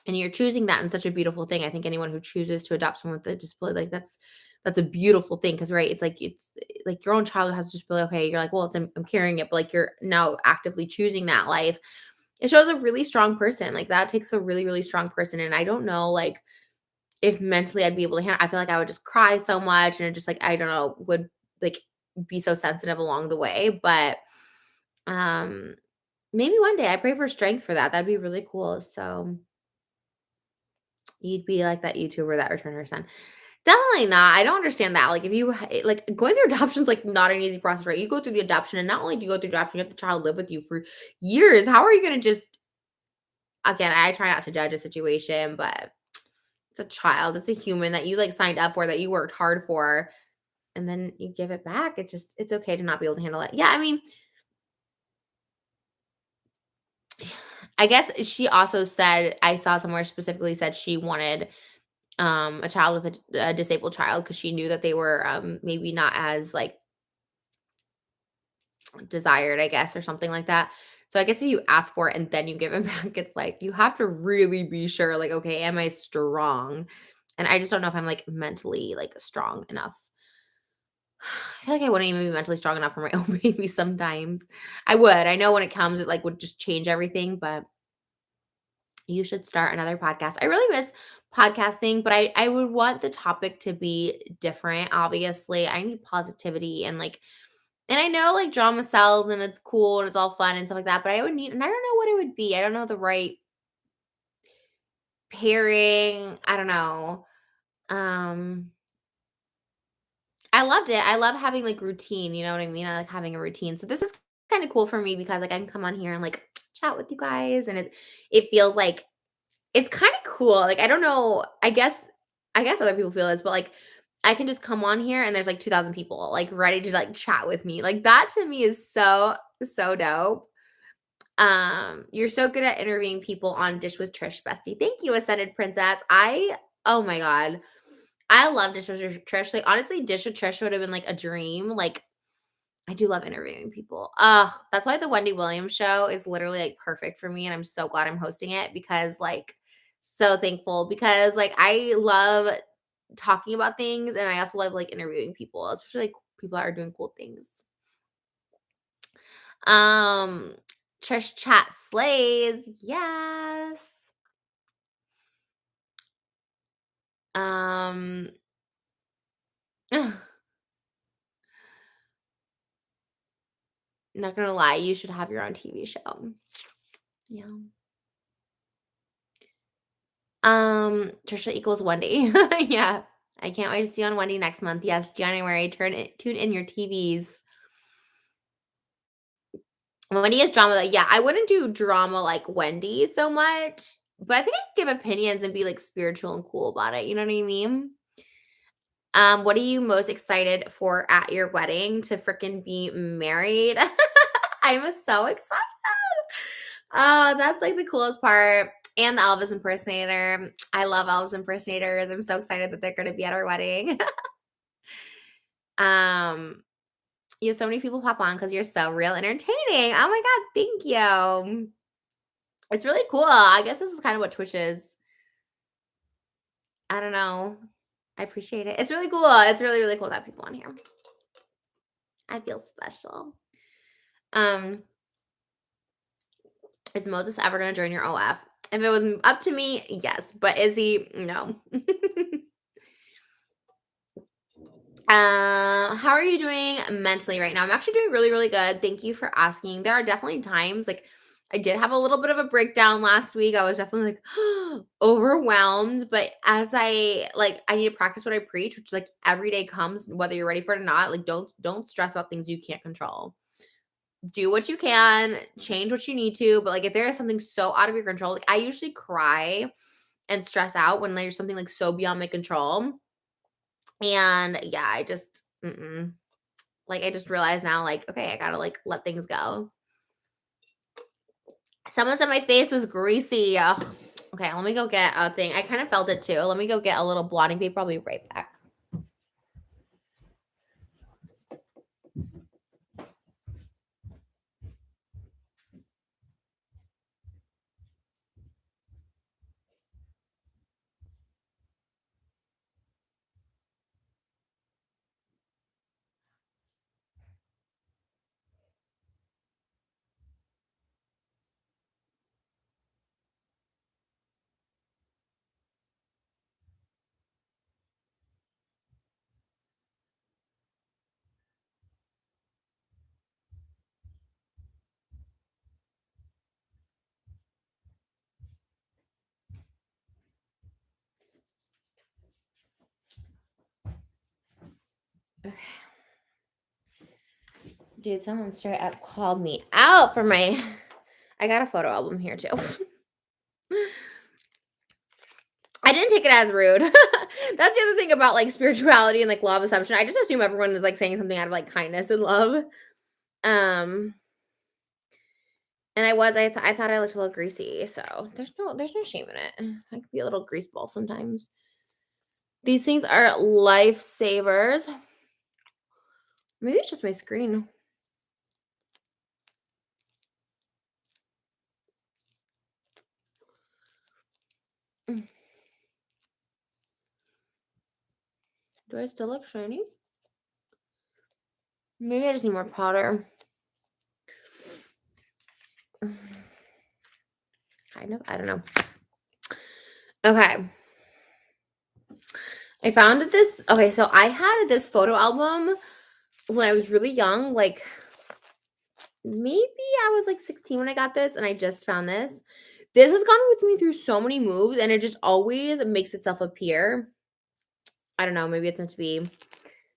and you're choosing that and such a beautiful thing. I think anyone who chooses to adopt someone with a disability, like, that's a beautiful thing because right, it's like your own child has a disability, okay, you're like, "Well, I'm carrying it," but, like, you're now actively choosing that life. It shows a really strong person, like, that takes a really, really strong person, and I don't know, like, if mentally I'd be able to handle I feel like I would just cry so much and it just like, I don't know, would like be so sensitive along the way. But um maybe one day I pray for strength for that. That'd be really cool. So you'd be like that YouTuber that returned her son. Definitely not. I don't understand that. Like if you like going through adoption is like not an easy process, right? You go through the adoption and not only do you go through adoption, you have the child live with you for years. How are you gonna just again, I try not to judge a situation, but it's a child, it's a human that you like signed up for, that you worked hard for, and then you give it back. It's okay to not be able to handle it. Yeah, I mean, I guess she also said I saw somewhere specifically said she wanted a child with a disabled child because she knew that they were maybe not as like desired, I guess, or something like that. So I guess if you ask for it and then you give it back, it's like you have to really be sure, like, okay, am I strong? And I just don't know if I'm like mentally like strong enough. I feel like I wouldn't even be mentally strong enough for my own baby sometimes. I would. I know when it comes, it like would just change everything, but you should start another podcast. I really miss podcasting, but I would want the topic to be different. Obviously, I need positivity and like and I know like drama sells and it's cool and it's all fun and stuff like that, but I would need and I don't know what it would be. I don't know the right pairing. I don't know. Um I loved it. I love having, like, routine, you know what I mean? I like having a routine. So this is kinda cool for me because, like, I can come on here and, like, chat with you guys, and it feels like it's kinda cool. Like, I don't know, I guess other people feel this, but, like, I can just come on here and there's, like, 2,000 people, like, ready to, like, chat with me. Like, that to me is so, so dope. You're so good at interviewing people on Dish with Trish, bestie. Thank you, Ascended Princess. Oh my god. I love Dish with Trish. Like, honestly, Dish with Trish would have been, like, a dream. Like, I do love interviewing people. Ugh, that's why the Wendy Williams show is literally, like, perfect for me, and I'm so glad I'm hosting it because, like, so thankful because, like, I love talking about things, and I also love, like, interviewing people, especially, like, people that are doing cool things. Um, Trish Chat slays. Yes. Um, not gonna lie, you should have your own TV show. Yeah. Trisha equals Wendy. Yeah. I can't wait to see you on Wendy next month. Yes, January. Tune in your TVs. Wendy is drama. Yeah, I wouldn't do drama like Wendy so much, but I think I could give opinions and be like spiritual and cool about it. You know what I mean? What are you most excited for at your wedding? To freaking be married? I'm so excited. That's like the coolest part. And the Elvis impersonator. I love Elvis impersonators. I'm so excited that they're going to be at our wedding. um, you have so many people pop on because you're so real entertaining. Oh my god, thank you. It's really cool. I guess this is kind of what Twitch is. I don't know. I appreciate it. It's really cool. It's really, really cool to have people on here. I feel special. Um, is Moses ever gonna join your OF? If it was up to me, yes. But is he? No. How are you doing mentally right now? I'm actually doing really, really good. Thank you for asking. There are definitely times like I did have a little bit of a breakdown last week. I was definitely like overwhelmed, but as I need to practice what I preach, which is like every day comes, whether you're ready for it or not. Like don't stress about things you can't control. Do what you can, change what you need to, but like if there is something so out of your control, like I usually cry and stress out when there's something like so beyond my control. And yeah, like I just realized now, like, okay, I gotta like let things go. Someone said my face was greasy. Ugh. Okay, let me go get a thing. I kind of felt it too. Let me go get a little blotting paper. I'll be right back. Okay. Dude, someone straight up called me out for my. I got a photo album here too. I didn't take it as rude. That's the other thing about like spirituality and like law of assumption. I just assume everyone is like saying something out of like kindness and love. Um, and I thought I looked a little greasy, so there's no shame in it. I can be a little grease ball sometimes. These things are lifesavers. Maybe it's just my screen. Mm. Do I still look shiny? Maybe I just need more powder. Kind of. I don't know. Okay. I found this. Okay, so I had this photo album when I was really young. Like maybe I was like 16 when I got this, and I just found this. This has gone with me through so many moves, and it just always makes itself appear. I don't know. Maybe it's meant to be.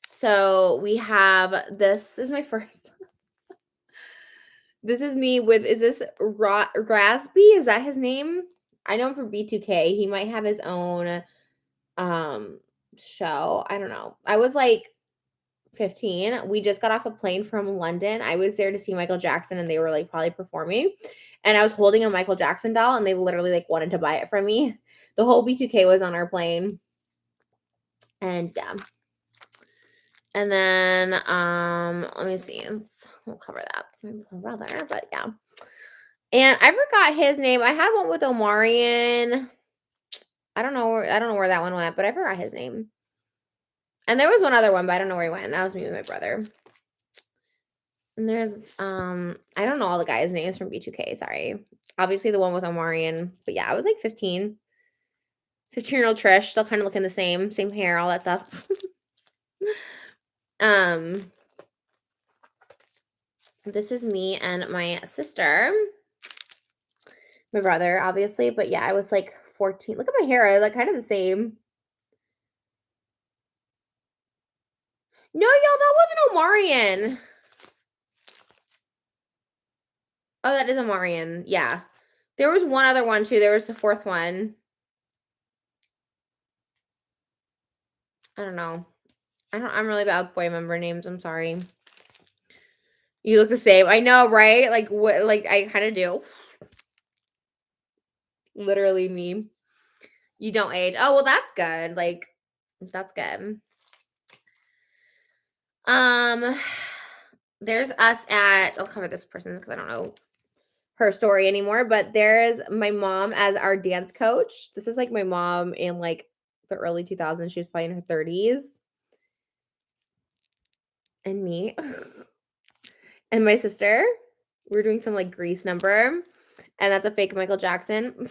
So we have this is my first. This is me with is this Rasby? Is that his name? I know him from B2K. He might have his own show. I don't know. I was like 15. We just got off a plane from London. I was there to see Michael Jackson and they were like probably performing. And I was holding a Michael Jackson doll and they literally like wanted to buy it from me. The whole B2K was on our plane. And yeah. And then let me see. We'll cover that. It's my brother, but yeah. And I forgot his name. I had one with Omarion. I don't know where that one went, but I forgot his name. And there was one other one, but I don't know where he went. That was me with my brother. And there's I don't know all the guys' names from B2K, sorry. Obviously the one with Omarion. But yeah, I was like 15. 15-year-old Trish, still kind of looking the same hair, all that stuff. This is me and my sister. My brother, obviously, but yeah, I was like 14. Look at my hair, I like kind of the same. No, y'all, that wasn't Omarion. Oh, that is Omarion. Yeah. There was one other one too. There was the fourth one. I don't know. I'm really bad with boy member names. I'm sorry. You look the same. I know, right? Like what like I kind of do. Literally me. You don't age. Oh, well, that's good. Like that's good. Um there's us at I'll cover this person because I don't know her story anymore, but there's my mom as our dance coach. This is like my mom in like the early 2000s. She was probably in her 30s. And me and my sister. We're doing some like Grease number, and that's a fake Michael Jackson.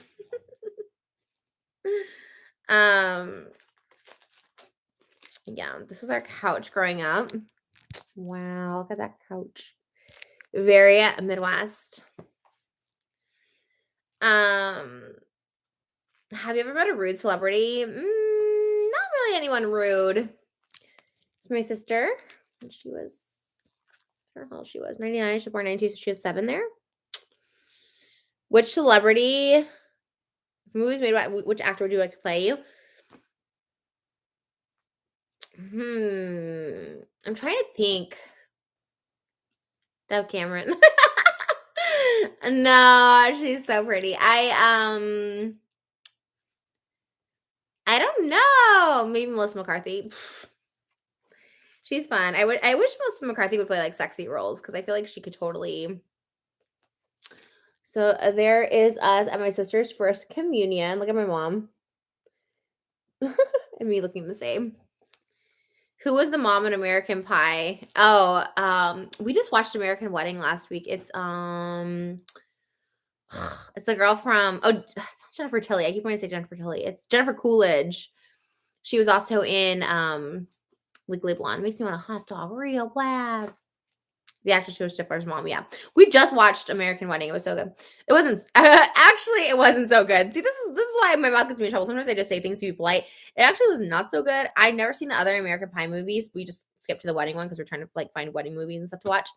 um, yeah, this was our couch growing up. Wow, look at that couch. Very Midwest. Um, have you ever met a rude celebrity? Not really anyone rude. It's my sister. And she was, I don't know how old she was. 99. She was born 92, so she was 7 there. Which celebrity, movies made by which actor would you like to play you? I'm trying to think. Dove Cameron. No, she's so pretty. I don't know. Maybe Melissa McCarthy. She's fun. I wish Melissa McCarthy would play like sexy roles because I feel like she could totally. So there is us at my sister's first communion. Look at my mom. And me looking the same. Who was the mom in American Pie? Oh, we just watched American Wedding last week. It's the girl from it's not Jennifer Tilly. I keep wanting to say Jennifer Tilly. It's Jennifer Coolidge. She was also in Legally Blonde. Makes me want a hot dog real bad. The actress who was Stifler's mom. Yeah, we just watched American Wedding. It was so good. It wasn't actually. It wasn't so good. See, this is why my mouth gets me in trouble. Sometimes I just say things to be polite. It actually was not so good. I've never seen the other American Pie movies. We just skipped to the wedding one because we're trying to like find wedding movies and stuff to watch.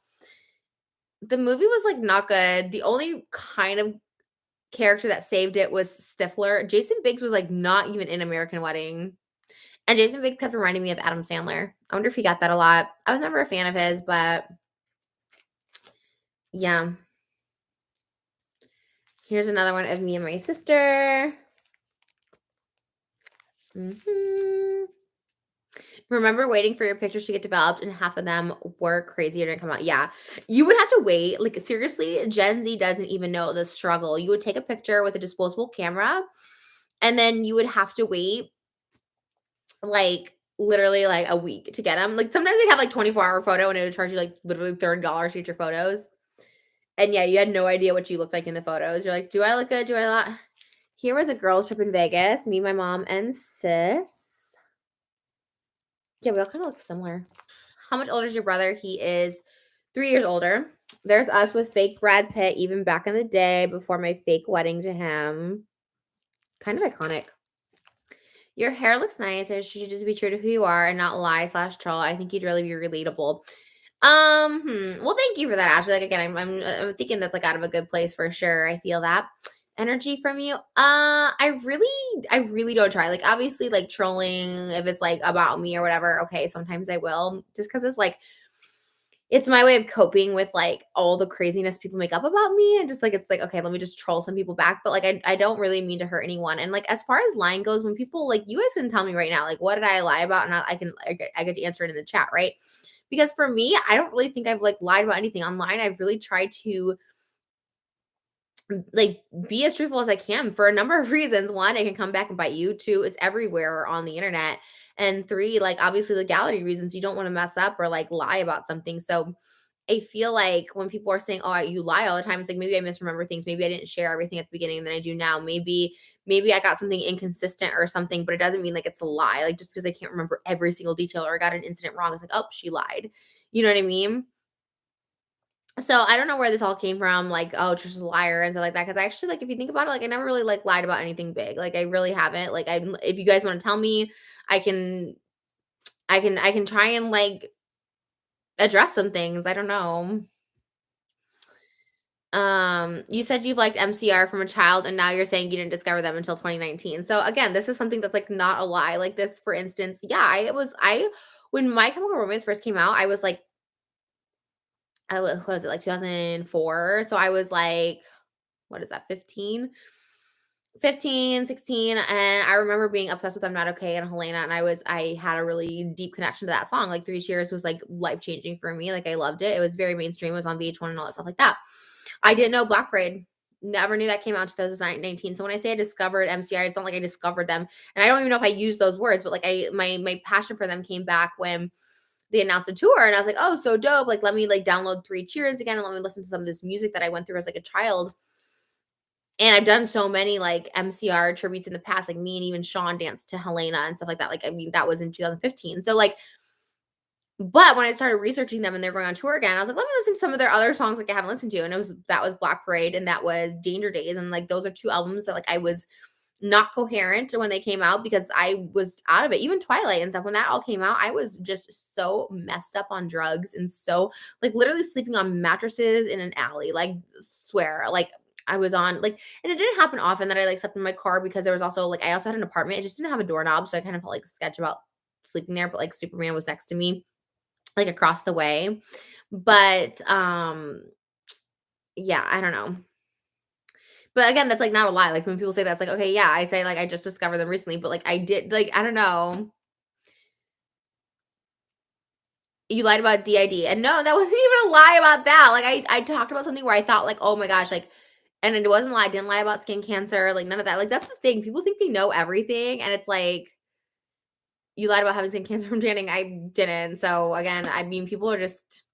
The movie was like not good. The only kind of character that saved it was Stifler. Jason Biggs was like not even in American Wedding. And Jason Biggs kept reminding me of Adam Sandler. I wonder if he got that a lot. I was never a fan of his, but yeah. Here's another one of me and my sister. Remember waiting for your pictures to get developed and half of them were crazy or didn't come out? Yeah. You would have to wait. Like, seriously, Gen Z doesn't even know the struggle. You would take a picture with a disposable camera and then you would have to wait like literally like a week to get them. Like sometimes they'd have like 24-hour photo and it would charge you like literally $30 to get your photos. And yeah, you had no idea what you looked like in the photos. You're like, do I look good? Do I not? Here was a girls trip in Vegas. Me, my mom, and sis. Yeah, we all kind of look similar. How much older is your brother? He is 3 years older. There's us with fake Brad Pitt, even back in the day before my fake wedding to him. Kind of iconic. Your hair looks nice. You should just be true to who you are and not lie/troll. I think you'd really be relatable. Well, thank you for that, Ashley. Like again, I'm thinking that's like out of a good place for sure. I feel that energy from you. I really don't try. Like obviously, like trolling if it's like about me or whatever. Okay, sometimes I will, just because it's like it's my way of coping with like all the craziness people make up about me, and just like it's like okay, let me just troll some people back. But like I don't really mean to hurt anyone. And like as far as lying goes, when people like you guys can tell me right now, like what did I lie about, and I get to answer it in the chat, right? Because for me, I don't really think I've like lied about anything online. I've really tried to like be as truthful as I can for a number of reasons. One, it can come back and bite you. Two, it's everywhere on the internet. And three, like obviously legality reasons, you don't want to mess up or like lie about something. So I feel like when people are saying, "Oh, you lie all the time," it's like maybe I misremember things. Maybe I didn't share everything at the beginning than I do now. Maybe I got something inconsistent or something, but it doesn't mean like it's a lie. Like just because I can't remember every single detail or I got an incident wrong, it's like, oh, she lied. You know what I mean? So I don't know where this all came from, like, oh, just a liar and stuff like that. Because I actually like if you think about it, like I never really like lied about anything big. Like I really haven't. Like I if you guys want to tell me, I can I can try and like address some things. I don't know. You said you've liked MCR from a child and now you're saying you didn't discover them until 2019. So again, this is something that's like not a lie. Like this, for instance, yeah, I when My Chemical Romance first came out, I was like, what was it, like 2004? So I was like, what is that, 15, 16, and I remember being obsessed with I'm Not Okay and Helena, and I had a really deep connection to that song. Like 3 Cheers was like life-changing for me. Like I loved it. It was very mainstream. It was on VH1 and all that stuff like that. I didn't know Black Parade. Never knew that came out in 2019. So when I say I discovered MCR, it's not like I discovered them. And I don't even know if I used those words, but like my passion for them came back when they announced a tour and I was like, "Oh, so dope. Like let me like download 3 Cheers again and let me listen to some of this music that I went through as like a child." And I've done so many, like, MCR tributes in the past, like, me and even Sean danced to Helena and stuff like that, like, I mean, that was in 2015, so, like but when I started researching them and they're going on tour again, I was like, "Let me listen to some of their other songs, like, I haven't listened to," and that was Black Parade and that was Danger Days, and, like, those are 2 albums that, like, I was not coherent when they came out because I was out of it. Even Twilight and stuff, when that all came out, I was just so messed up on drugs and so like literally sleeping on mattresses in an alley. Like swear, like I was on like, and it didn't happen often that I like slept in my car because there was also like I also had an apartment. It just didn't have a doorknob, so I kind of felt like sketch about sleeping there. But like Superman was next to me, like across the way. But yeah, I don't know. But again, that's, like, not a lie, like, when people say that's like, okay, yeah, I say, like, I just discovered them recently, but, like, I did like, I don't know. You lied about DID, and no, that wasn't even a lie about that, like, I talked about something where I thought, like, "Oh my gosh," like and it wasn't a lie, I didn't lie about skin cancer, like, none of that, like, that's the thing, people think they know everything, and it's like, "You lied about having skin cancer from tanning," I didn't, so, again, I mean, people are just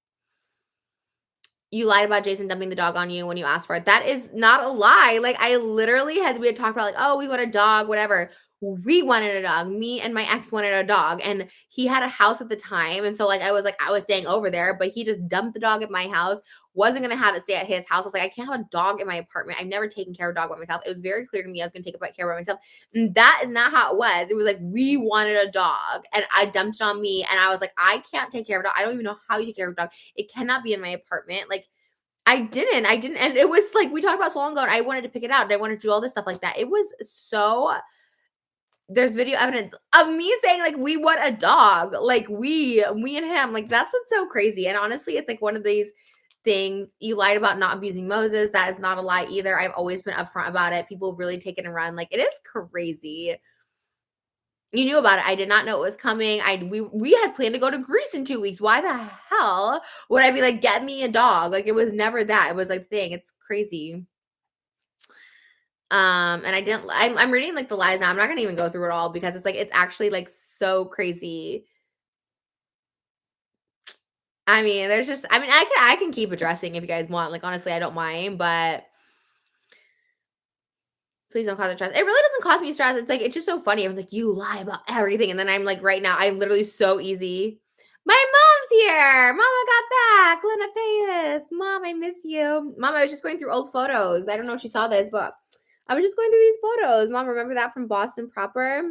you lied about Jason dumping the dog on you when you asked for it. That is not a lie. Like I literally we had talked about like, oh, we want a dog, whatever. We wanted a dog. Me and my ex wanted a dog. And he had a house at the time. And so like I was staying over there, but he just dumped the dog at my house, wasn't gonna have it stay at his house. I was like, I can't have a dog in my apartment. I've never taken care of a dog by myself. It was very clear to me I was gonna take care by myself. And that is not how it was. It was like we wanted a dog and I dumped it on me. And I was like, I can't take care of a dog. I don't even know how you take care of a dog. It cannot be in my apartment. Like I didn't, and it was like we talked about so long ago, and I wanted to pick it out, and I wanted to do all this stuff like that. It was so there's video evidence of me saying like we want a dog, like we and him, like that's what's so crazy. And honestly, it's like one of these things you lied about not abusing Moses. That is not a lie either. I've always been upfront about it. People really take it and run. Like it is crazy. You knew about it. I did not know it was coming. We had planned to go to Greece in 2 weeks. Why the hell would I be like, get me a dog? Like it was never that. It was like thing. It's crazy. And I didn't I'm reading like the lies now. I'm not gonna even go through it all because it's like it's actually like so crazy. I mean, there's just I mean, I can keep addressing if you guys want. Like honestly, I don't mind, but please don't cause it stress. It really doesn't cause me stress. It's like it's just so funny. I'm like, you lie about everything. And then I'm like, right now, I'm literally so easy. My mom's here. Mama got back. Lena Paytas. Mom, I miss you. Mom, I was just going through old photos. I don't know if she saw this, but I was just going through these photos. Mom, remember that from Boston proper?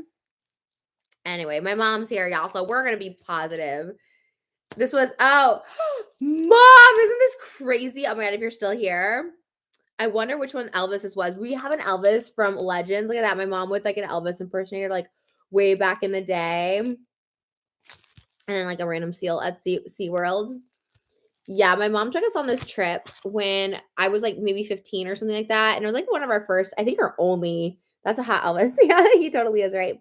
Anyway, my mom's here, y'all. So we're gonna be positive. This was mom, isn't this crazy? Oh my god, if you're still here. I wonder which one Elvis this was. We have an Elvis from Legends. Look at that. My mom with like an Elvis impersonator, like way back in the day. And then like a random seal at SeaWorld. Yeah, my mom took us on this trip when I was like maybe 15 or something like that. And it was like one of our first, I think our only, that's a hot Elvis. Yeah, he totally is, right?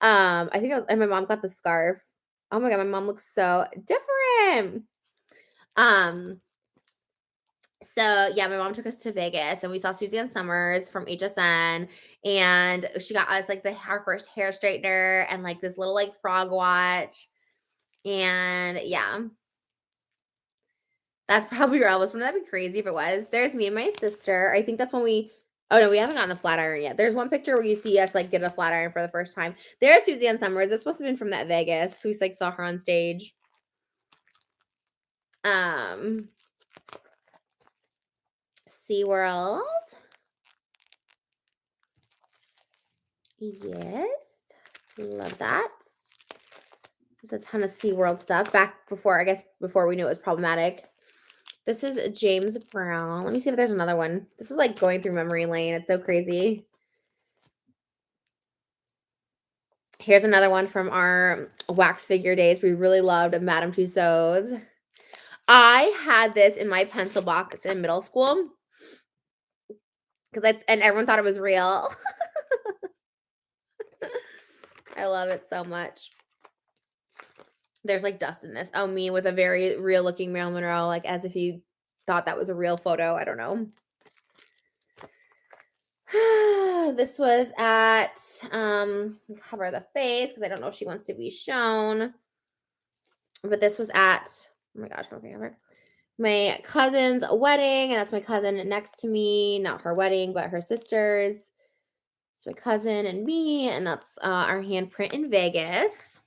I think it was, and my mom got the scarf. Oh my god, my mom looks so different. Um, So yeah, my mom took us to Vegas and we saw Suzanne Summers from HSN and she got us like our first hair straightener and like this little like frog watch. And yeah, that's probably your Elvis. Wouldn't that be crazy if it was? There's me and my sister. I think that's when oh no, we haven't gotten the flat iron yet. There's one picture where you see us like get a flat iron for the first time. There's Suzanne Summers. It's supposed to have been from that Vegas. We like saw her on stage. Um SeaWorld. Yes. Love that. There's a ton of SeaWorld stuff back before, I guess, before we knew it was problematic. This is James Brown. Let me see if there's another one. This is like going through memory lane. It's so crazy. Here's another one from our wax figure days. We really loved Madame Tussauds. I had this in my pencil box in middle school and everyone thought it was real. I love it so much. There's like dust in this. Oh, me with a very real looking Marilyn Monroe, like as if you thought that was a real photo. I don't know. This was at cover the face because I don't know if she wants to be shown. But this was at, oh my gosh, okay, my cousin's wedding, and that's my cousin next to me. Not her wedding, but her sister's. It's my cousin and me, and that's our handprint in Vegas.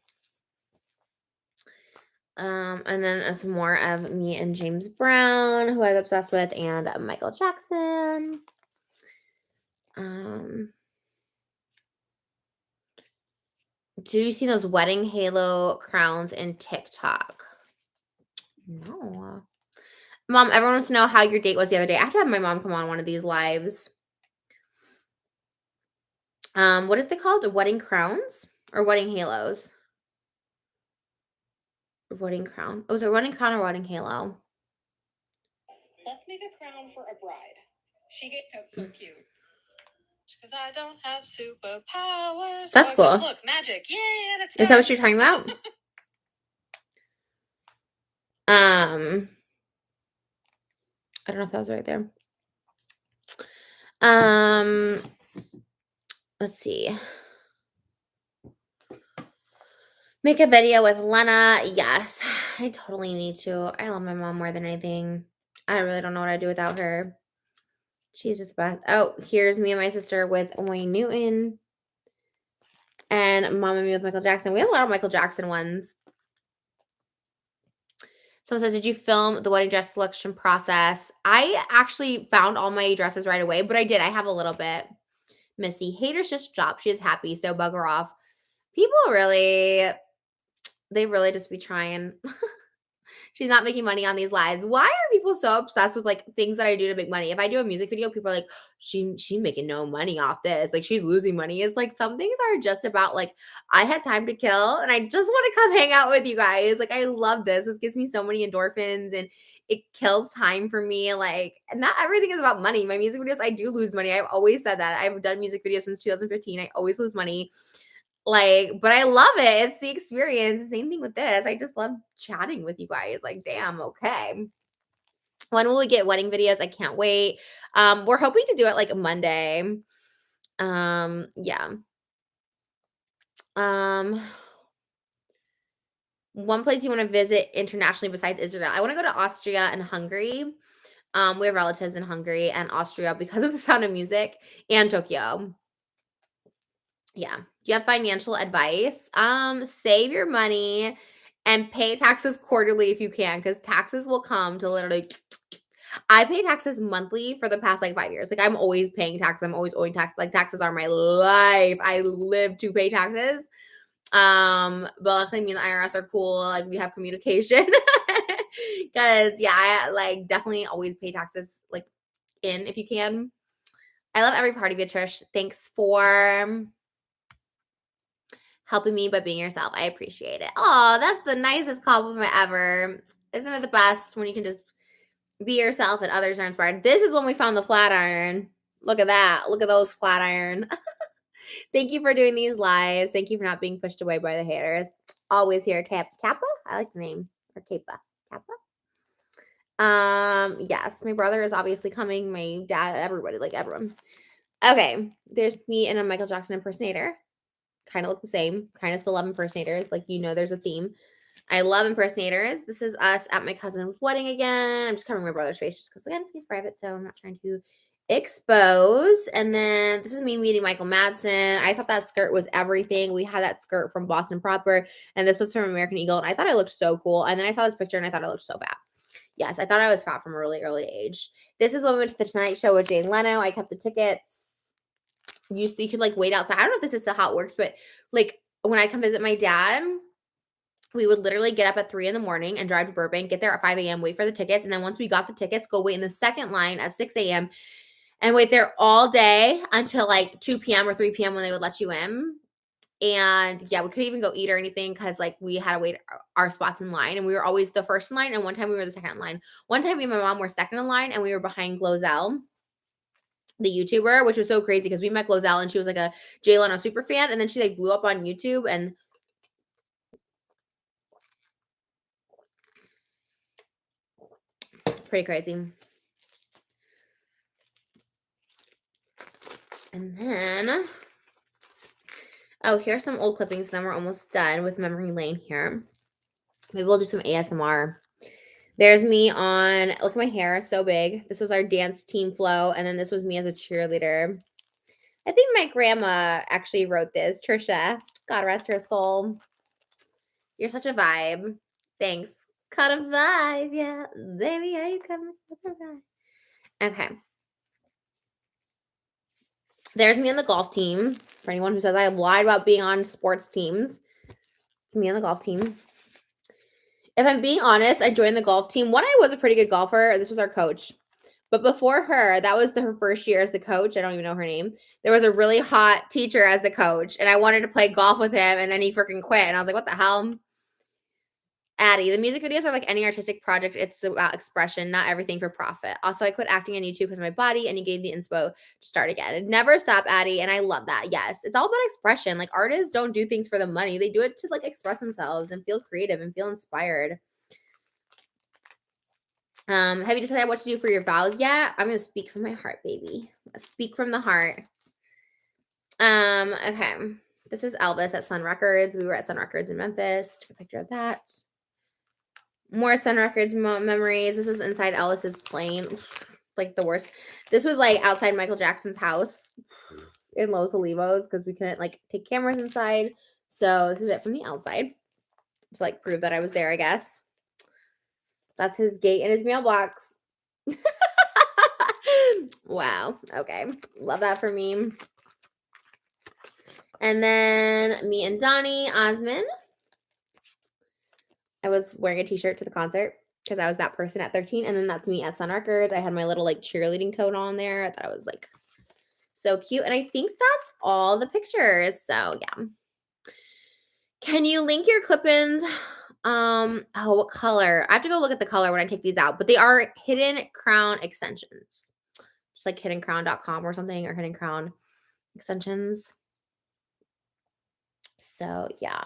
And then some more of me and James Brown, who I was obsessed with, and Michael Jackson. Do you see those wedding halo crowns in TikTok? No. Mom, everyone wants to know how your date was the other day. I have to have my mom come on one of these lives. What is they called? Wedding crowns or wedding halos? Wedding crown. Oh, is it wedding crown or wedding halo? Let's make a crown for a bride. That's so cute. Because I don't have superpowers. That's cool. Look, magic. Yay, and it's Is that what you're talking about? I don't know if that was right there. Let's see. Make a video with Lena. Yes, I totally need to. I love my mom more than anything. I really don't know what I'd do without her. She's just the best. Oh, here's me and my sister with Wayne Newton. And mom and me with Michael Jackson. We had a lot of Michael Jackson ones. Someone says, did you film the wedding dress selection process? I actually found all my dresses right away, but I did. I have a little bit. Missy, haters just dropped. She is happy, so bugger off. People really, they really just be trying. She's not making money on these lives. Why are people so obsessed with like things that I do to make money? If I do a music video, people are like, she making no money off this. Like she's losing money. It's like some things are just about like I had time to kill and I just want to come hang out with you guys. Like I love this. This gives me so many endorphins and it kills time for me. Like not everything is about money. My music videos, I do lose money. I've always said that. I've done music videos since 2015. I always lose money. Like, but I love it. It's the experience. Same thing with this. I just love chatting with you guys. Like, damn, okay. When will we get wedding videos? I can't wait. We're hoping to do it like Monday. Yeah. One place you want to visit internationally besides Israel. I want to go to Austria and Hungary. We have relatives in Hungary and Austria because of the Sound of Music, and Tokyo. Yeah. Do you have financial advice? Save your money and pay taxes quarterly if you can, because taxes will come to literally. I pay taxes monthly for the past like 5 years. Like I'm always paying taxes. I'm always owing tax. Like taxes are my life. I live to pay taxes. But luckily me and the IRS are cool. Like we have communication. Because yeah, I like definitely always pay taxes like in if you can. I love every part of you, Trish. Thanks for helping me by being yourself. I appreciate it. Oh, that's the nicest compliment ever. Isn't it the best when you can just be yourself and others are inspired? This is when we found the flat iron. Look at that. Look at those flat iron. Thank you for doing these lives. Thank you for not being pushed away by the haters. Always here. Kappa? I like the name. Or Kappa. Kappa? Yes. My brother is obviously coming. My dad, everybody, like everyone. Okay. There's me and a Michael Jackson impersonator. Kind of look the same. Kind of still love impersonators. Like, you know, there's a theme. I love impersonators. This is us at my cousin's wedding again. I'm just covering my brother's face just because, again, he's private, so I'm not trying to expose. And then this is me meeting Michael Madsen. I thought that skirt was everything. We had that skirt from Boston Proper, and this was from American Eagle, and I thought I looked so cool. And then I saw this picture, and I thought I looked so fat. Yes, I thought I was fat from a really early age. This is when we went to the Tonight Show with Jay Leno. I kept the tickets. You could like wait outside. I don't know if this is still how it works, but like when I come visit my dad, we would literally get up at 3 in the morning and drive to Burbank, get there at 5 a.m., wait for the tickets. And then once we got the tickets, go wait in the second line at 6 a.m. and wait there all day until like 2 p.m. or 3 p.m. when they would let you in. And yeah, we couldn't even go eat or anything because like we had to wait our spots in line, and we were always the first in line. And one time we were the second in line. One time me and my mom were second in line, and we were behind Glozell, the YouTuber, which was so crazy because we met Glozell and she was like a Jay Leno super fan, and then she like blew up on YouTube and pretty crazy. And then, oh, here's some old clippings. Then we're almost done with memory lane here. Maybe we'll do some ASMR. There's me on, look at my hair, so big. This was our dance team flow. And then this was me as a cheerleader. I think my grandma actually wrote this. Trisha, God rest her soul. You're such a vibe. Thanks. Cut a vibe, yeah. Baby, are you coming with a vibe? Okay. There's me on the golf team. For anyone who says I lied about being on sports teams, it's me on the golf team. If I'm being honest, I joined the golf team. One, I was a pretty good golfer. This was our coach. But before her, that was her first year as the coach. I don't even know her name. There was a really hot teacher as the coach, and I wanted to play golf with him, and then he freaking quit. And I was like, what the hell? Addie, the music videos are like any artistic project. It's about expression, not everything for profit. Also, I quit acting on YouTube because of my body, and you gave the inspo to start again. And never stop, Addie, and I love that. Yes, it's all about expression. Like, artists don't do things for the money. They do it to like express themselves and feel creative and feel inspired. Have you decided what to do for your vows yet? I'm gonna speak from my heart, baby. Speak from the heart. Okay. This is Elvis at Sun Records. We were at Sun Records in Memphis. Took a picture of that. More Sun Records memories. This is inside Elvis's plane. Like the worst. This was like outside Michael Jackson's house in Los Olivos because we couldn't like take cameras inside. So this is it from the outside to like prove that I was there, I guess. That's his gate and his mailbox. Wow. Okay. Love that for me. And then me and Donnie Osmond. I was wearing a t-shirt to the concert because I was that person at 13. And then that's me at Sun Records. I had my little like cheerleading coat on there. I thought I was like so cute. And I think that's all the pictures. So yeah. Can you link your clip-ins? Oh, what color? I have to go look at the color when I take these out. But they are hidden crown extensions. Just like hiddencrown.com or something, or hidden crown extensions. So yeah.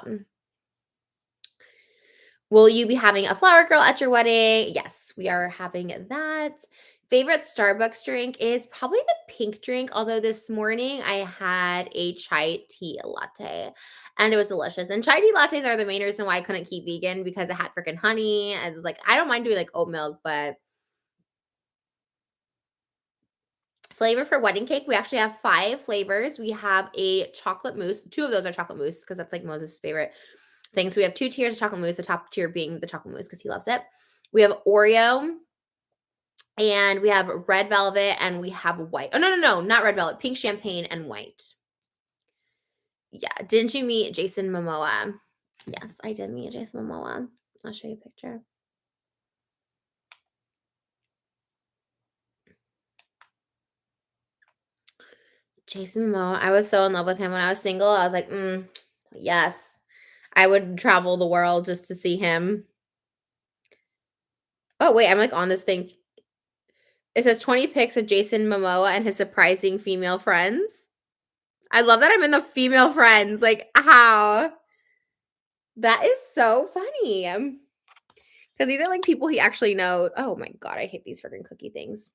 Will you be having a flower girl at your wedding? Yes, we are having that. Favorite Starbucks drink is probably the pink drink. Although this morning I had a chai tea latte and it was delicious. And chai tea lattes are the main reason why I couldn't keep vegan because it had freaking honey. And it's like, I don't mind doing like oat milk, but flavor for wedding cake, we actually have 5 flavors. We have a chocolate mousse. 2 of those are chocolate mousse because that's like Moses' favorite thing. So we have 2 tiers of chocolate mousse, the top tier being the chocolate mousse because he loves it. We have Oreo, and we have red velvet, and we have white. Oh, no, not red velvet, pink champagne and white. Yeah, didn't you meet Jason Momoa? Yes, I did meet Jason Momoa. I'll show you a picture. Jason Momoa, I was so in love with him when I was single. I was like, yes. I would travel the world just to see him. Oh, wait, I'm like on this thing. It says 20 pics of Jason Momoa and his surprising female friends. I love that I'm in the female friends. Like, how? That is so funny. Because these are like people he actually knows. Oh my God, I hate these freaking cookie things.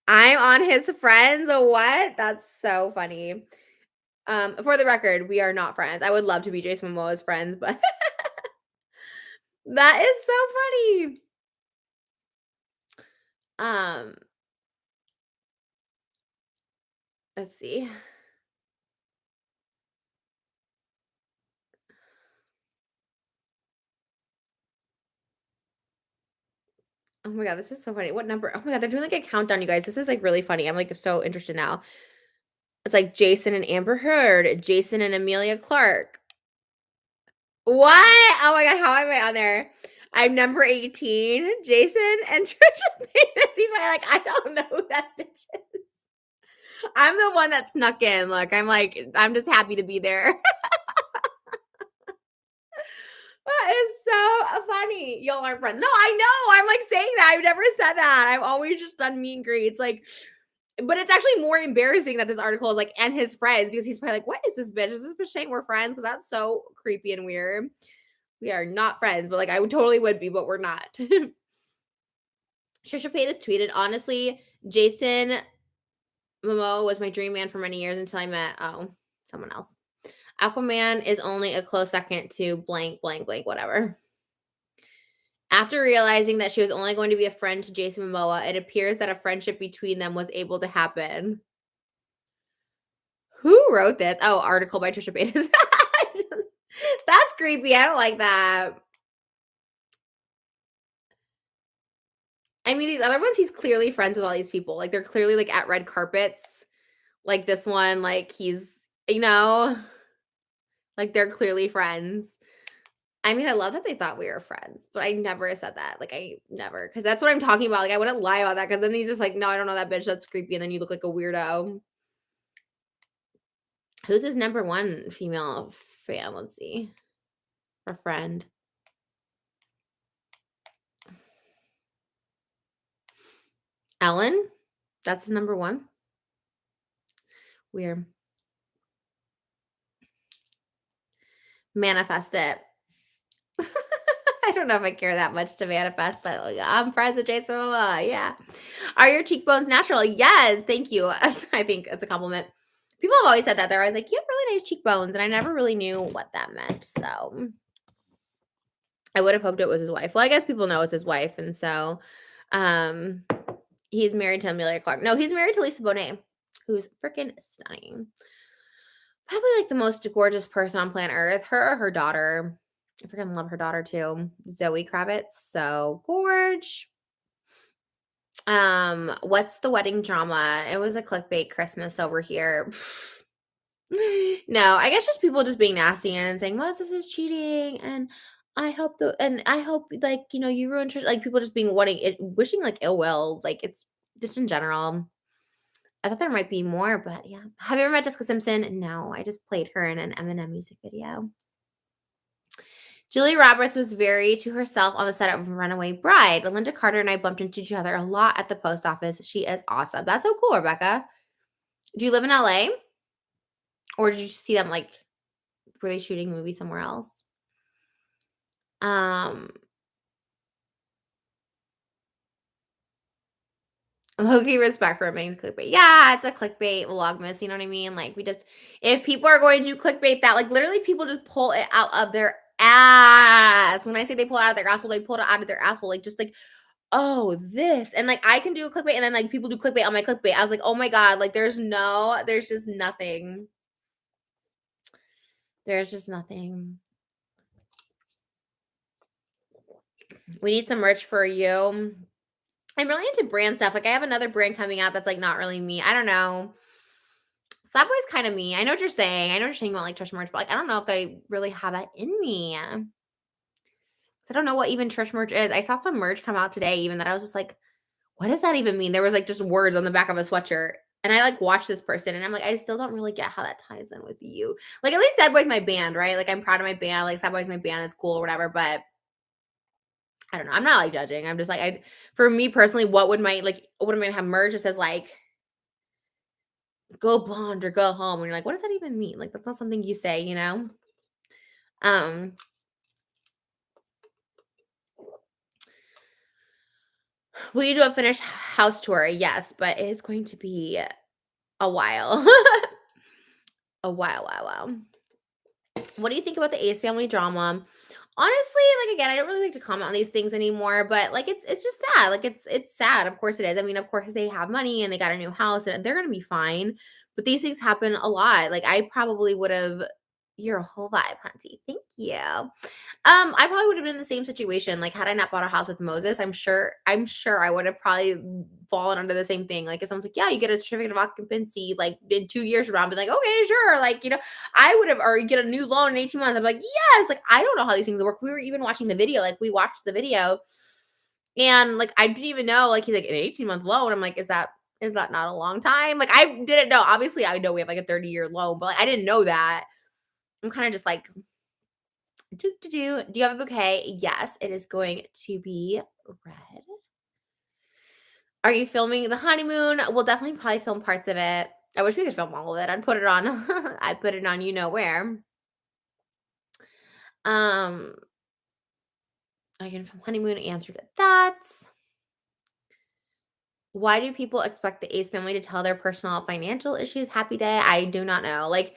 I'm on his friends. What? That's so funny. For the record, we are not friends. I would love to be Jason Momoa's friends, but that is so funny. Let's see. Oh my God, this is so funny. What number? Oh my God, they're doing like a countdown, you guys. This is like really funny. I'm like so interested now. It's like Jason and Amber Heard, Jason and Amelia Clark. What? Oh my god, how am I on there? I'm number 18. Jason and Trisha Paytas. He's like, I don't know who that bitch is. I'm the one that snuck in. Look, I'm just happy to be there. That is so funny. Y'all aren't friends. No, I know. I'm like saying that. I've never said that. I've always just done meet and greets. Like, but it's actually more embarrassing that this article is like, and his friends, because he's probably like, what is this bitch? Is this bitch saying we're friends? Because that's so creepy and weird. We are not friends, but like I would totally would be, but we're not. Trisha Paytas tweeted, honestly, Jason Momoa was my dream man for many years until I met someone else. Aquaman is only a close second to blank, blank, blank, whatever. After realizing that she was only going to be a friend to Jason Momoa, it appears that a friendship between them was able to happen. Who wrote this? Oh, article by Trisha Paytas. That's creepy. I don't like that. I mean, these other ones, he's clearly friends with all these people. Like, they're clearly, like, at red carpets. Like, this one, like, he's, like, they're clearly friends. I mean, I love that they thought we were friends, but I never said that. Like, I never, because that's what I'm talking about. Like, I wouldn't lie about that, because then he's just like, no, I don't know that bitch. That's creepy. And then you look like a weirdo. Who's his number one female fan? Let's see. Or friend. Ellen? That's his number one? Weird. Manifest it. I don't know if I care that much to manifest, but like, I'm friends with Jason Momoa. Yeah. Are your cheekbones natural? Yes. Thank you. I think it's a compliment. People have always said that. They're always like, you have really nice cheekbones. And I never really knew what that meant. So I would have hoped it was his wife. Well, I guess people know it's his wife. And so he's married to Amelia Clark. No, he's married to Lisa Bonet, who's freaking stunning. Probably like the most gorgeous person on planet Earth. Her or her daughter. I freaking love her daughter too. Zoe Kravitz. So gorge. What's the wedding drama? It was a clickbait Christmas over here. No, I guess just people just being nasty and saying, well, this is cheating. And I hope like, you ruined like people just being wishing like ill will. Like it's just in general. I thought there might be more, but yeah. Have you ever met Jessica Simpson? No, I just played her in an Eminem music video. Julia Roberts was very to herself on the set of Runaway Bride. Linda Carter and I bumped into each other a lot at the post office. She is awesome. That's so cool, Rebecca. Do you live in LA? Or did you see them like, were they shooting a movie somewhere else? Low-key respect for making clickbait. Yeah, it's a clickbait vlogmas, you know what I mean? Like if people are going to do clickbait that, like literally people just pull it out of their ass. When I say they pull it out of their asshole, they pull it out of their asshole. Like just like, oh, this. And like I can do a clickbait and then like people do clickbait on my clickbait. I was like, oh my God, like there's just nothing. There's just nothing. We need some merch for you. I'm really into brand stuff. Like I have another brand coming out that's like not really me. I don't know. Subway's kind of me. I know what you're saying. I know what you're saying about like Trish merch, but like I don't know if I really have that in me. I don't know what even Trish merch is. I saw some merch come out today, even that I was just like, what does that even mean? There was like just words on the back of a sweatshirt. And I like watched this person and I'm like, I still don't really get how that ties in with you. Like at least Sad Boy's my band, right? Like I'm proud of my band. Like Sad Boy's my band. It's cool or whatever. But I don't know. I'm not like judging. I'm just like, for me personally, what am I gonna have merch that says like go blonde or go home? And you're like, what does that even mean? Like that's not something you say, you know? Will you do a finished house tour? Yes, but it is going to be a while. A while. What do you think about the Ace family drama? Honestly, like again, I don't really like to comment on these things anymore, but like it's just sad. Like it's sad. Of course it is. I mean, of course they have money and they got a new house and they're gonna be fine. But these things happen a lot. Like I probably would have You're a whole vibe, hunty. Thank you. I probably would have been in the same situation. Like, had I not bought a house with Moses, I'm sure I would have probably fallen under the same thing. Like, if someone's like, yeah, you get a certificate of occupancy, like in 2 years from now, I'd be like, okay, sure. Like, I would have, or you get a new loan in 18 months. I'm like, yes. Like, I don't know how these things work. We were even watching the video. Like, we watched the video and like, I didn't even know, like, he's like an 18-month loan. I'm like, is that not a long time? Like, I didn't know. Obviously, I know we have like a 30-year loan, but like, I didn't know that. I'm kind of just like, do you have a bouquet? Yes, it is going to be red. Are you filming the honeymoon? We'll definitely probably film parts of it. I wish we could film all of it. I'd put it on I'd put it on you know where. Um I can film honeymoon, answer to that. Why do people expect the Ace family to tell their personal financial issues? Happy day. I do not know. Like,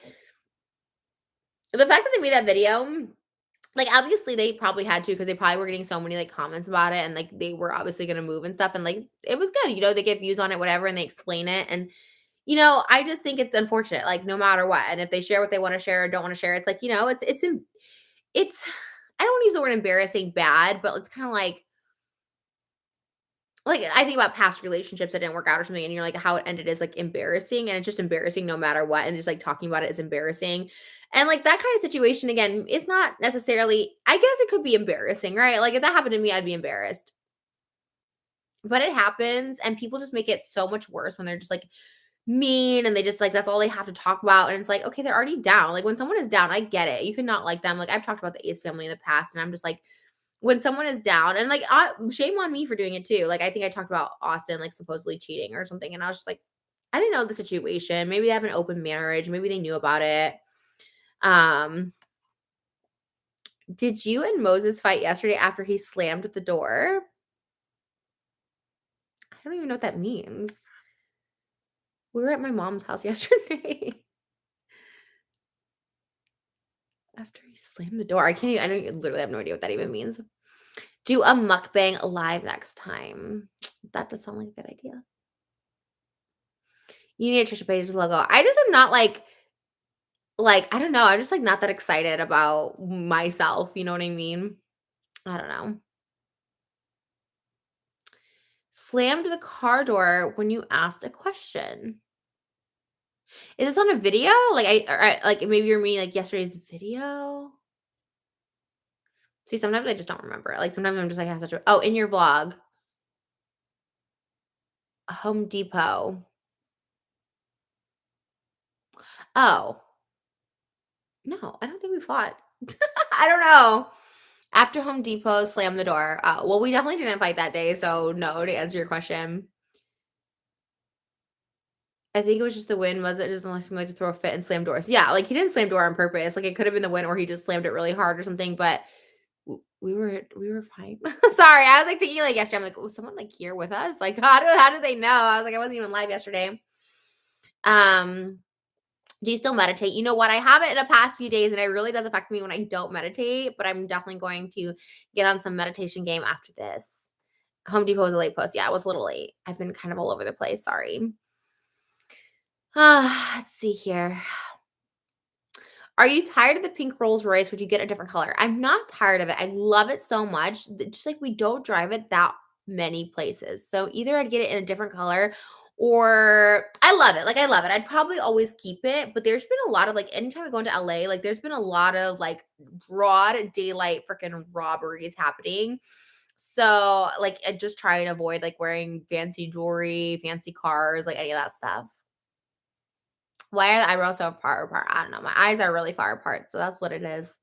the fact that they made that video, like, obviously, they probably had to because they probably were getting so many, like, comments about it, and, like, they were obviously gonna move and stuff, and, like, it was good, they get views on it, whatever, and they explain it, and, I just think it's unfortunate, like, no matter what, and if they share what they wanna share or don't wanna share, it's like, it's I don't wanna use the word embarrassing bad, but it's kinda like, I think about past relationships that didn't work out or something, and you're like, how it ended is, like, embarrassing, and it's just embarrassing no matter what, and just, like, talking about it is embarrassing. And, like, that kind of situation, again, it's not necessarily I guess it could be embarrassing, right? Like, if that happened to me, I'd be embarrassed. But it happens, and people just make it so much worse when they're just, like, mean, and they just, like, that's all they have to talk about, and it's like, okay, they're already down. Like, when someone is down, I get it. You cannot like them. Like, I've talked about the Ace family in the past, and I'm just like, when someone is down and, like, shame on me for doing it too. Like, I think I talked about Austin, like, supposedly cheating or something, and I was just like, I didn't know the situation. Maybe they have an open marriage. Maybe they knew about it. Um, did you and Moses fight yesterday after he slammed the door? I don't even know what that means. We were at my mom's house yesterday after he slammed the door. I don't literally have no idea what that even means. Do a mukbang live next time. That does sound like a good idea. You need a Trisha Paytas logo. I just am not I don't know. I'm just like not that excited about myself. You know what I mean? I don't know. Slammed the car door when you asked a question. Is this on a video? Like maybe you're meaning like yesterday's video. See, sometimes I just don't remember. Like sometimes I'm just like, I have such a in your vlog. Home Depot. Oh. No, I don't think we fought. I don't know. After Home Depot slammed the door. Well, we definitely didn't fight that day, so no, to answer your question. I think it was just the wind, was it? Just unless he like to throw a fit and slam doors. Yeah, like he didn't slam door on purpose. Like it could have been the wind or he just slammed it really hard or something, but we were fine. Sorry, I was like thinking like yesterday. I'm like, was someone like here with us? Like, how do they know? I was like, I wasn't even live yesterday. Do you still meditate? You know what? I haven't in the past few days, and it really does affect me when I don't meditate, but I'm definitely going to get on some meditation game after this. Home Depot was a late post. Yeah, I was a little late. I've been kind of all over the place. Sorry. Let's see here. Are you tired of the pink Rolls Royce? Would you get a different color? I'm not tired of it. I love it so much. Just like we don't drive it that many places. So either I'd get it in a different color or I love it. Like I love it. I'd probably always keep it, but there's been a lot of like anytime I go into LA, like there's been a lot of like broad daylight freaking robberies happening. So like I just try and avoid like wearing fancy jewelry, fancy cars, like any of that stuff. Why are the eyebrows so far apart? I don't know. My eyes are really far apart, so that's what it is.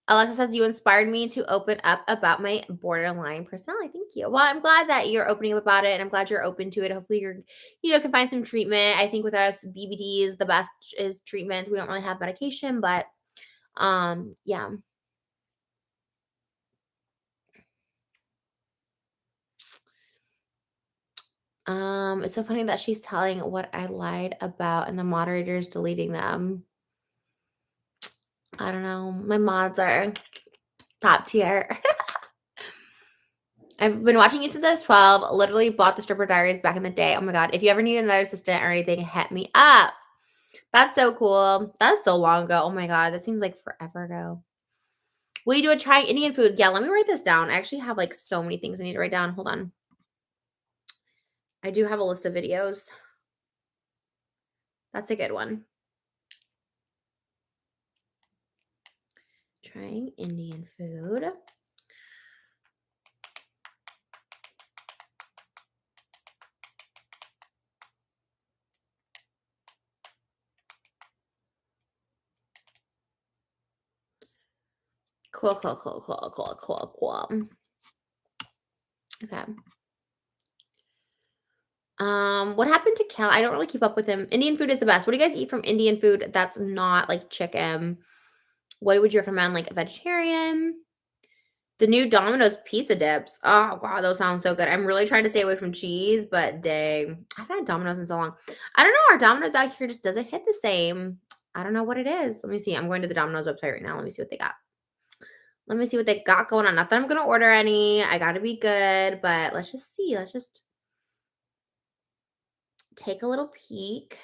Alexa says, you inspired me to open up about my borderline personality. Thank you. Well, I'm glad that you're opening up about it, and I'm glad you're open to it. Hopefully can find some treatment. I think with us, BBD is the best is treatment. We don't really have medication, but yeah. It's so funny that she's telling what I lied about and the moderator's deleting them. I don't know. My mods are top tier. I've been watching you since I was 12. Literally bought the Stripper Diaries back in the day. Oh my God. If you ever need another assistant or anything, hit me up. That's so cool. That's so long ago. Oh my God. That seems like forever ago. Will you do a try Indian food? Yeah, let me write this down. I actually have like so many things I need to write down. Hold on. I do have a list of videos. That's a good one. Trying Indian food. Cool. Okay. What happened to Cal? I don't really keep up with him. Indian food is the best. What do you guys eat from Indian food that's not like chicken? What would you recommend? Like a vegetarian? The new Domino's pizza dips. Oh God, those sound so good. I'm really trying to stay away from cheese, but dang, I've had Domino's in so long. I don't know. Our Domino's out here just doesn't hit the same. I don't know what it is. Let me see. I'm going to the Domino's website right now. Let me see what they got. Let me see what they got going on. Not that I'm gonna order any. I gotta be good, but let's just see. Let's just take a little peek.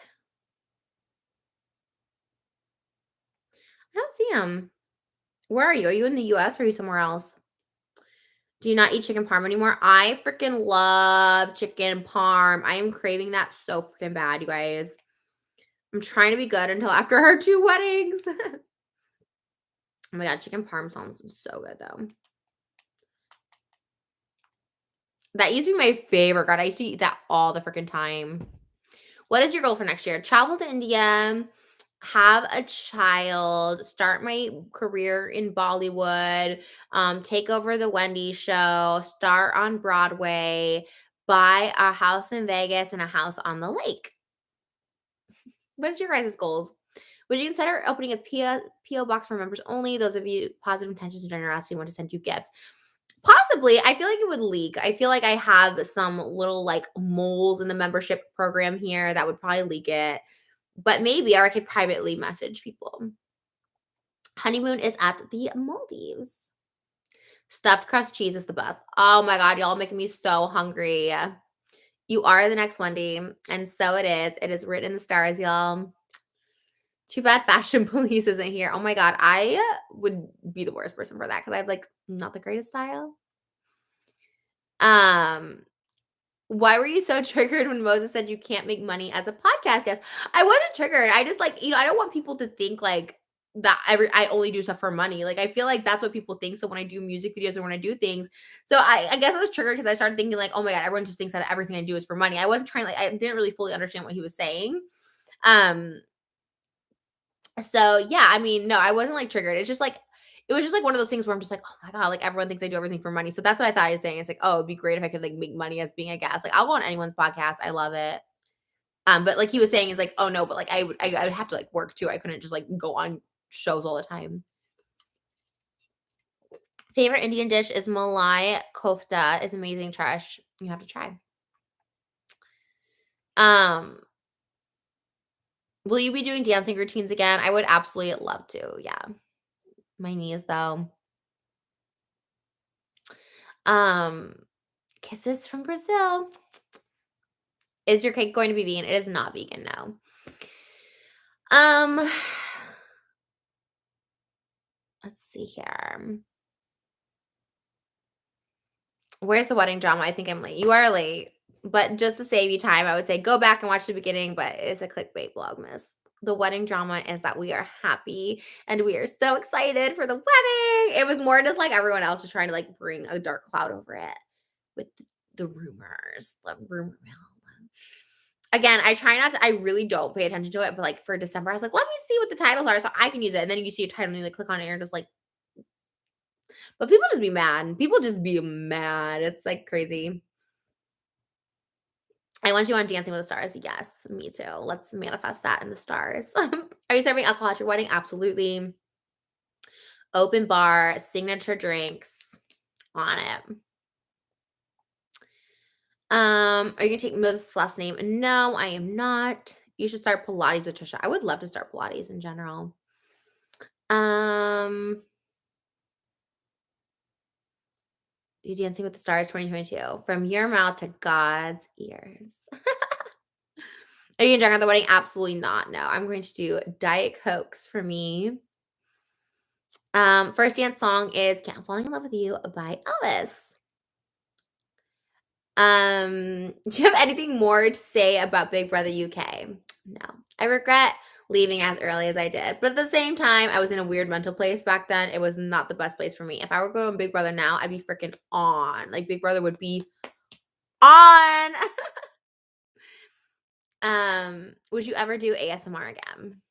I don't see them. Where are you? Are you in the US or are you somewhere else? Do you not eat chicken parm anymore? I freaking love chicken parm. I am craving that so freaking bad, you guys. I'm trying to be good until after our 2 weddings. Oh my God, chicken parm sounds so good though. That used to be my favorite. God, I used to eat that all the freaking time. What is your goal for next year? Travel to India, have a child, start my career in Bollywood, take over the Wendy show, start on Broadway, buy a house in Vegas and a house on the lake. What is your guys' goals? Would you consider opening a PO box for members only? Those of you positive intentions and generosity want to send you gifts. Possibly. I feel like it would leak. I feel like I have some little like moles in the membership program here that would probably leak it. But maybe, or I could privately message people. Honeymoon is at the Maldives. Stuffed crust cheese is the best. Oh my God, y'all making me so hungry. You are the next Wendy, and so it is. It is written in the stars, y'all. Too bad fashion police isn't here. Oh my God, I would be the worst person for that because I have like not the greatest style. Why were you so triggered when Moses said you can't make money as a podcast guest? I wasn't triggered. I just like, I don't want people to think like that I only do stuff for money. Like I feel like that's what people think. So when I do music videos or when I do things, so I guess I was triggered because I started thinking like, oh my God, everyone just thinks that everything I do is for money. I wasn't trying, like I didn't really fully understand what he was saying. So yeah, I mean, no, I wasn't like triggered. It's just like it was just like one of those things where I'm just like, oh my God, like everyone thinks I do everything for money. So that's what I thought he was saying. It's like, oh, it'd be great if I could like make money as being a guest. Like I'll go on anyone's podcast. I love it. But like he was saying is like, oh no, but like I would have to like work too. I couldn't just like go on shows all the time. Favorite Indian dish is malai kofta. Is amazing, Trish. You have to try. Will you be doing dancing routines again? I would absolutely love to. Yeah. My knees though. Kisses from Brazil. Is your cake going to be vegan? It is not vegan, no. Let's see here. Where's the wedding drama? I think I'm late. You are late. But just to save you time, I would say go back and watch the beginning, but it's a clickbait vlogmas. The wedding drama is that we are happy and we are so excited for the wedding. It was more just like everyone else is trying to like bring a dark cloud over it with the rumors, the rumor mill. Again, I really don't pay attention to it, but like for December, I was like, let me see what the titles are so I can use it. And then you see a title and you like click on it and you're just like, but people just be mad. People just be mad. It's like crazy. I want you on Dancing with the Stars. Yes, me too. Let's manifest that in the stars. Are you serving alcohol at your wedding? Absolutely. Open bar, signature drinks on it. Are you gonna take Moses' last name? No, I am not. You should start Pilates with Trisha. I would love to start Pilates in general. You Dancing with the Stars 2022. From your mouth to God's ears. Are you gonna drink at the wedding? Absolutely not. No, I'm going to do Diet Cokes for me. First dance song is "Can't Falling in Love with You" by Elvis. Do you have anything more to say about Big Brother UK? No. I regret leaving as early as I did. But at the same time, I was in a weird mental place back then. It was not the best place for me. If I were going to Big Brother now, I'd be freaking on. Like Big Brother would be on. Would you ever do ASMR again?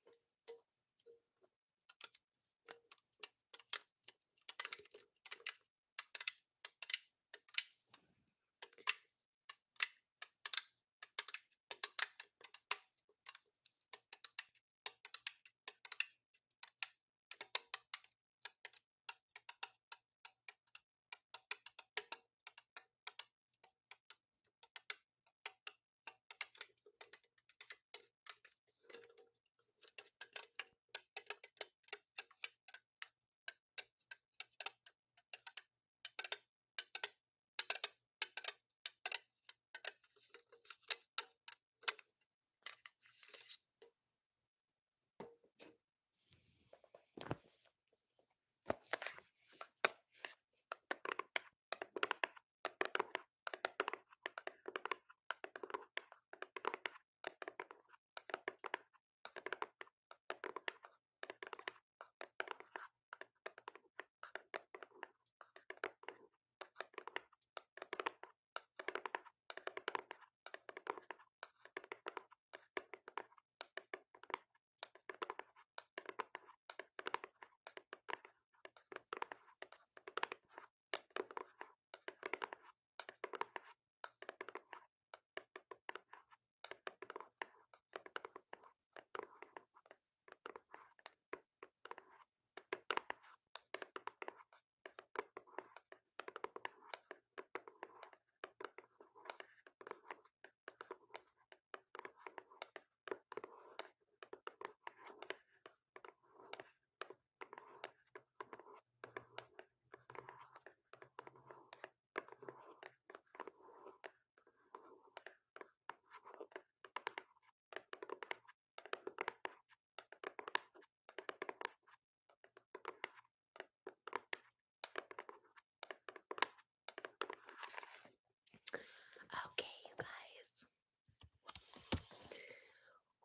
Okay, you guys.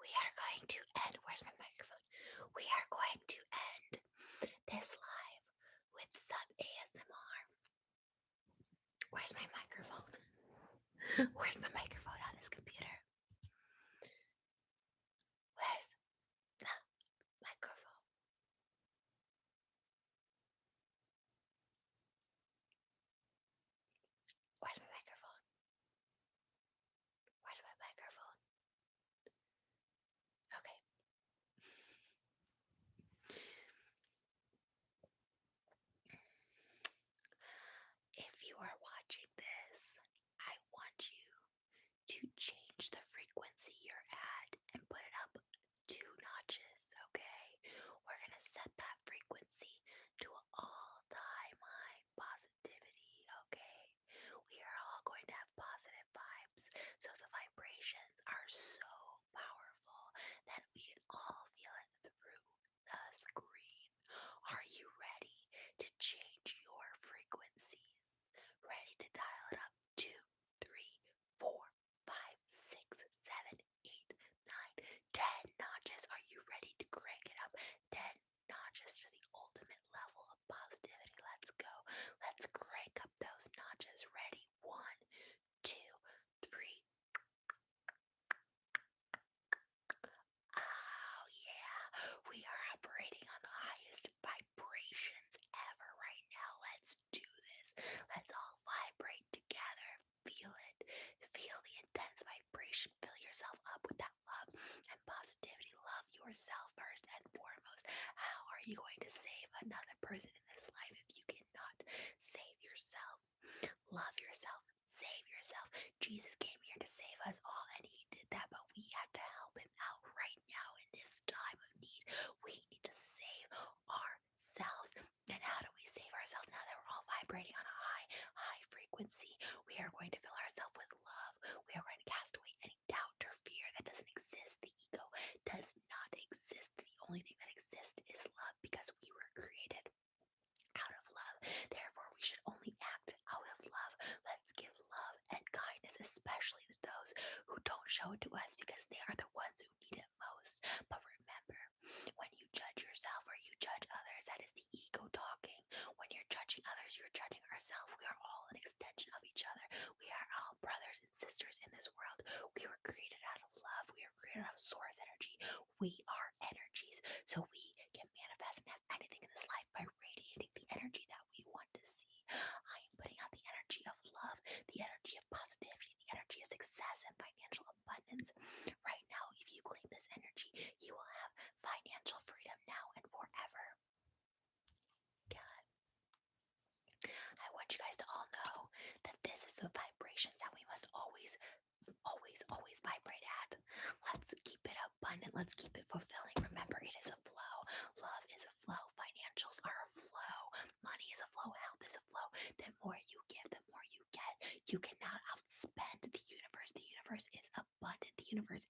We are going to end. Where's my microphone? We are going to end this live with some ASMR. Where's my microphone? Where's the microphone on this computer? Where's the microphone? Where's my microphone? Where's my microphone? Okay. If you are watching this, I want you to change the frequency you're at and put it up 2 notches, okay? We're gonna set that frequency to an all-time high positivity, okay? We are all going to have positive vibes, so the vibrations are so powerful that we can all feel it through the screen. Are you ready to change your frequencies? Ready to dial it up 2, 3, 4, 5, 6, 7, 8, 9, 10 notches? Are you ready to crank it up 10 notches to us because they are the ones who need it most. But remember, when you judge yourself or you judge others, that is the ego talking. When you're judging others, you're judging ourselves. We are all an extension of each other. We are all brothers and sisters in this world. We were created out of love. We are created out of source energy. We are energies. So we can manifest and have anything in this life by radiating the energy that we want to see. I am putting out the energy of love, the energy of positivity, the energy of success and financial abundance. Right now, if you claim this energy, you will have financial freedom now and forever. God. I want you guys to all know that this is the vibrations that we must always vibrate at. Let's keep it abundant. Let's keep it fulfilling. Remember, it is a flow. Love is a flow. Financials are a flow. Money is a flow. Health is a flow. The more you give, the more you get. You cannot outspend the universe. The universe is abundant. The universe